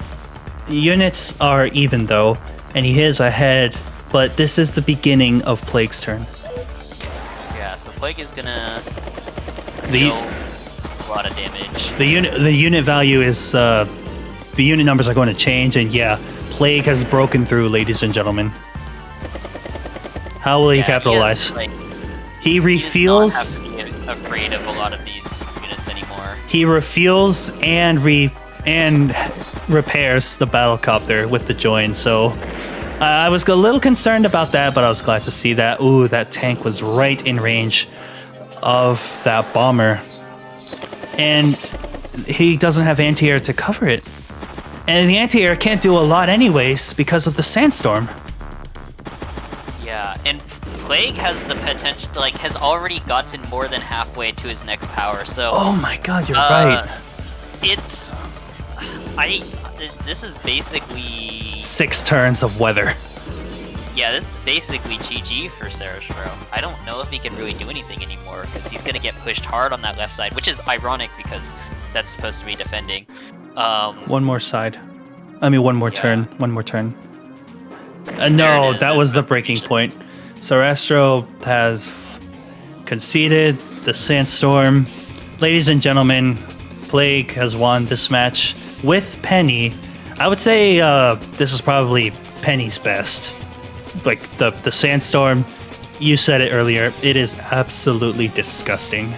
Units are even though, and he is ahead, but this is the beginning of Plague's turn. Yeah, so Plague is gonna deal a lot of damage. The unit value is the unit numbers are going to change, and yeah, Plague has broken through, ladies and gentlemen. How will he capitalize? He refuels. He does not have to be afraid of a lot of these units anymore. He refuels and repairs the battlecopter with the join. So I was a little concerned about that, but I was glad to see that. Ooh, that tank was right in range of that bomber, and he doesn't have anti-air to cover it. And the anti-air can't do a lot anyways because of the sandstorm. Yeah, and Plague has the potential, has already gotten more than halfway to his next power, so... Oh my god, you're right. This is basically... 6 turns of weather. Yeah, this is basically GG for Sarastro. I don't know if he can really do anything anymore, because he's going to get pushed hard on that left side, which is ironic, because that's supposed to be defending. One more side. One more turn. One more turn. No, that was the breaking point. Sarastro has conceded the sandstorm. Ladies and gentlemen, Plague has won this match with Penny. I would say this is probably Penny's best. Like the sandstorm, you said it earlier, it is absolutely disgusting.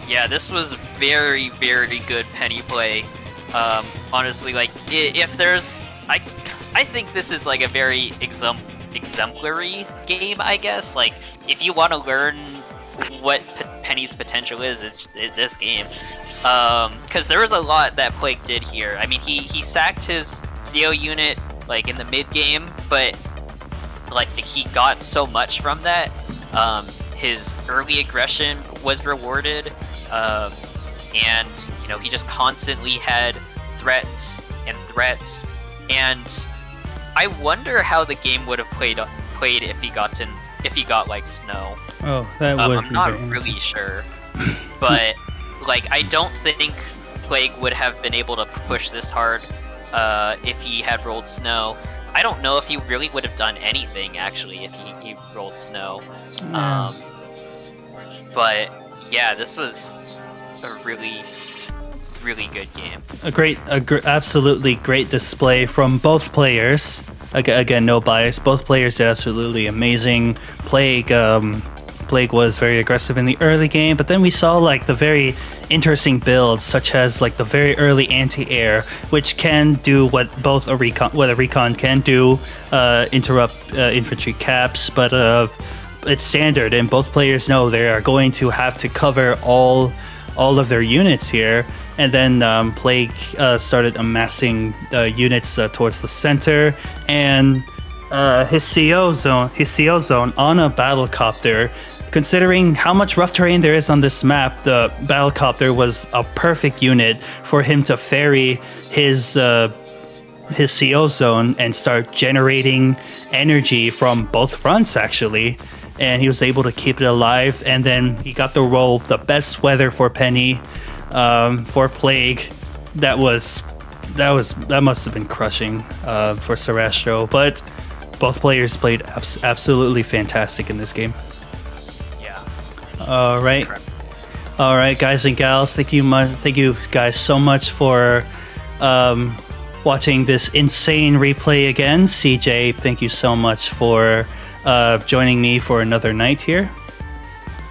Yeah, this was very, very good Penny play. Honestly, if there's... I think this is a very exemplary game, I guess. If you want to learn what Penny's potential is, it's this game. Because there was a lot that Plague did here. I mean, he sacked his CO unit in the mid game, but he got so much from that. His early aggression was rewarded, and he just constantly had threats, and I wonder how the game would have played if he got snow. Oh, that would. I'm not really sure, but I don't think Plague would have been able to push this hard if he had rolled snow. I don't know if he really would have done anything actually if he rolled snow. Yeah. But yeah, this was a really good game. Absolutely great display from both players. Again, no bias. Both players did absolutely amazing. Plague was very aggressive in the early game, but then we saw the very interesting builds, such as the very early anti-air, which can do what a recon can do, interrupt infantry caps, but it's standard, and both players know they are going to have to cover all of their units here. And then Plague started amassing units towards the center, and his CO zone on a battlecopter. Considering how much rough terrain there is on this map, the battlecopter was a perfect unit for him to ferry his CO zone and start generating energy from both fronts, actually. And he was able to keep it alive, and then he got to roll the best weather for Penny. For Plague, that must have been crushing for Sarastro, but both players played absolutely fantastic in this game. Yeah. All right, guys and gals, thank you guys so much for watching this insane replay again. CJ, thank you so much for joining me for another night here.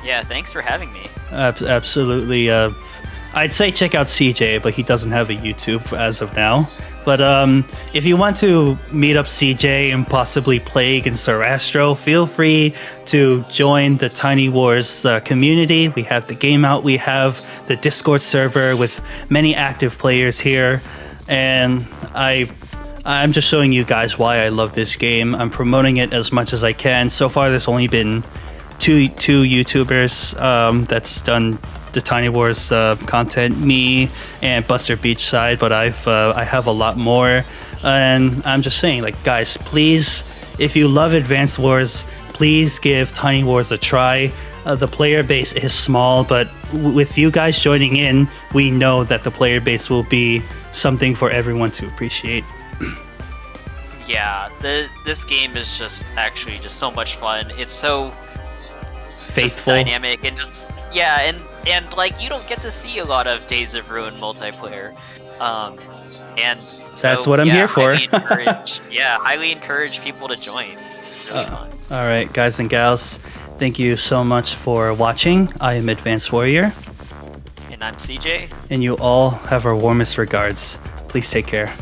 Yeah, thanks for having me. Absolutely. I'd say check out CJ, but he doesn't have a YouTube as of now. But if you want to meet up CJ and possibly play against Sarastro, feel free to join the TinyWars community. We have the game out. We have the Discord server with many active players here. And I'm just showing you guys why I love this game. I'm promoting it as much as I can. So far, there's only been two YouTubers that's done the TinyWars content, me and Buster Beachside, but I have a lot more. And I'm just saying, like, guys, please, if you love Advanced Wars, please give TinyWars a try. The player base is small, but with you guys joining in, we know that the player base will be something for everyone to appreciate. Yeah, this game is just actually just so much fun. It's so faithful, just dynamic, and just and like you don't get to see a lot of Days of Ruin multiplayer, and so, that's what I'm here for. Highly encourage people to join. It's really fun. All right, guys and gals, thank you so much for watching. I am Advanced Warrior, and I'm CJ, and you all have our warmest regards. Please take care.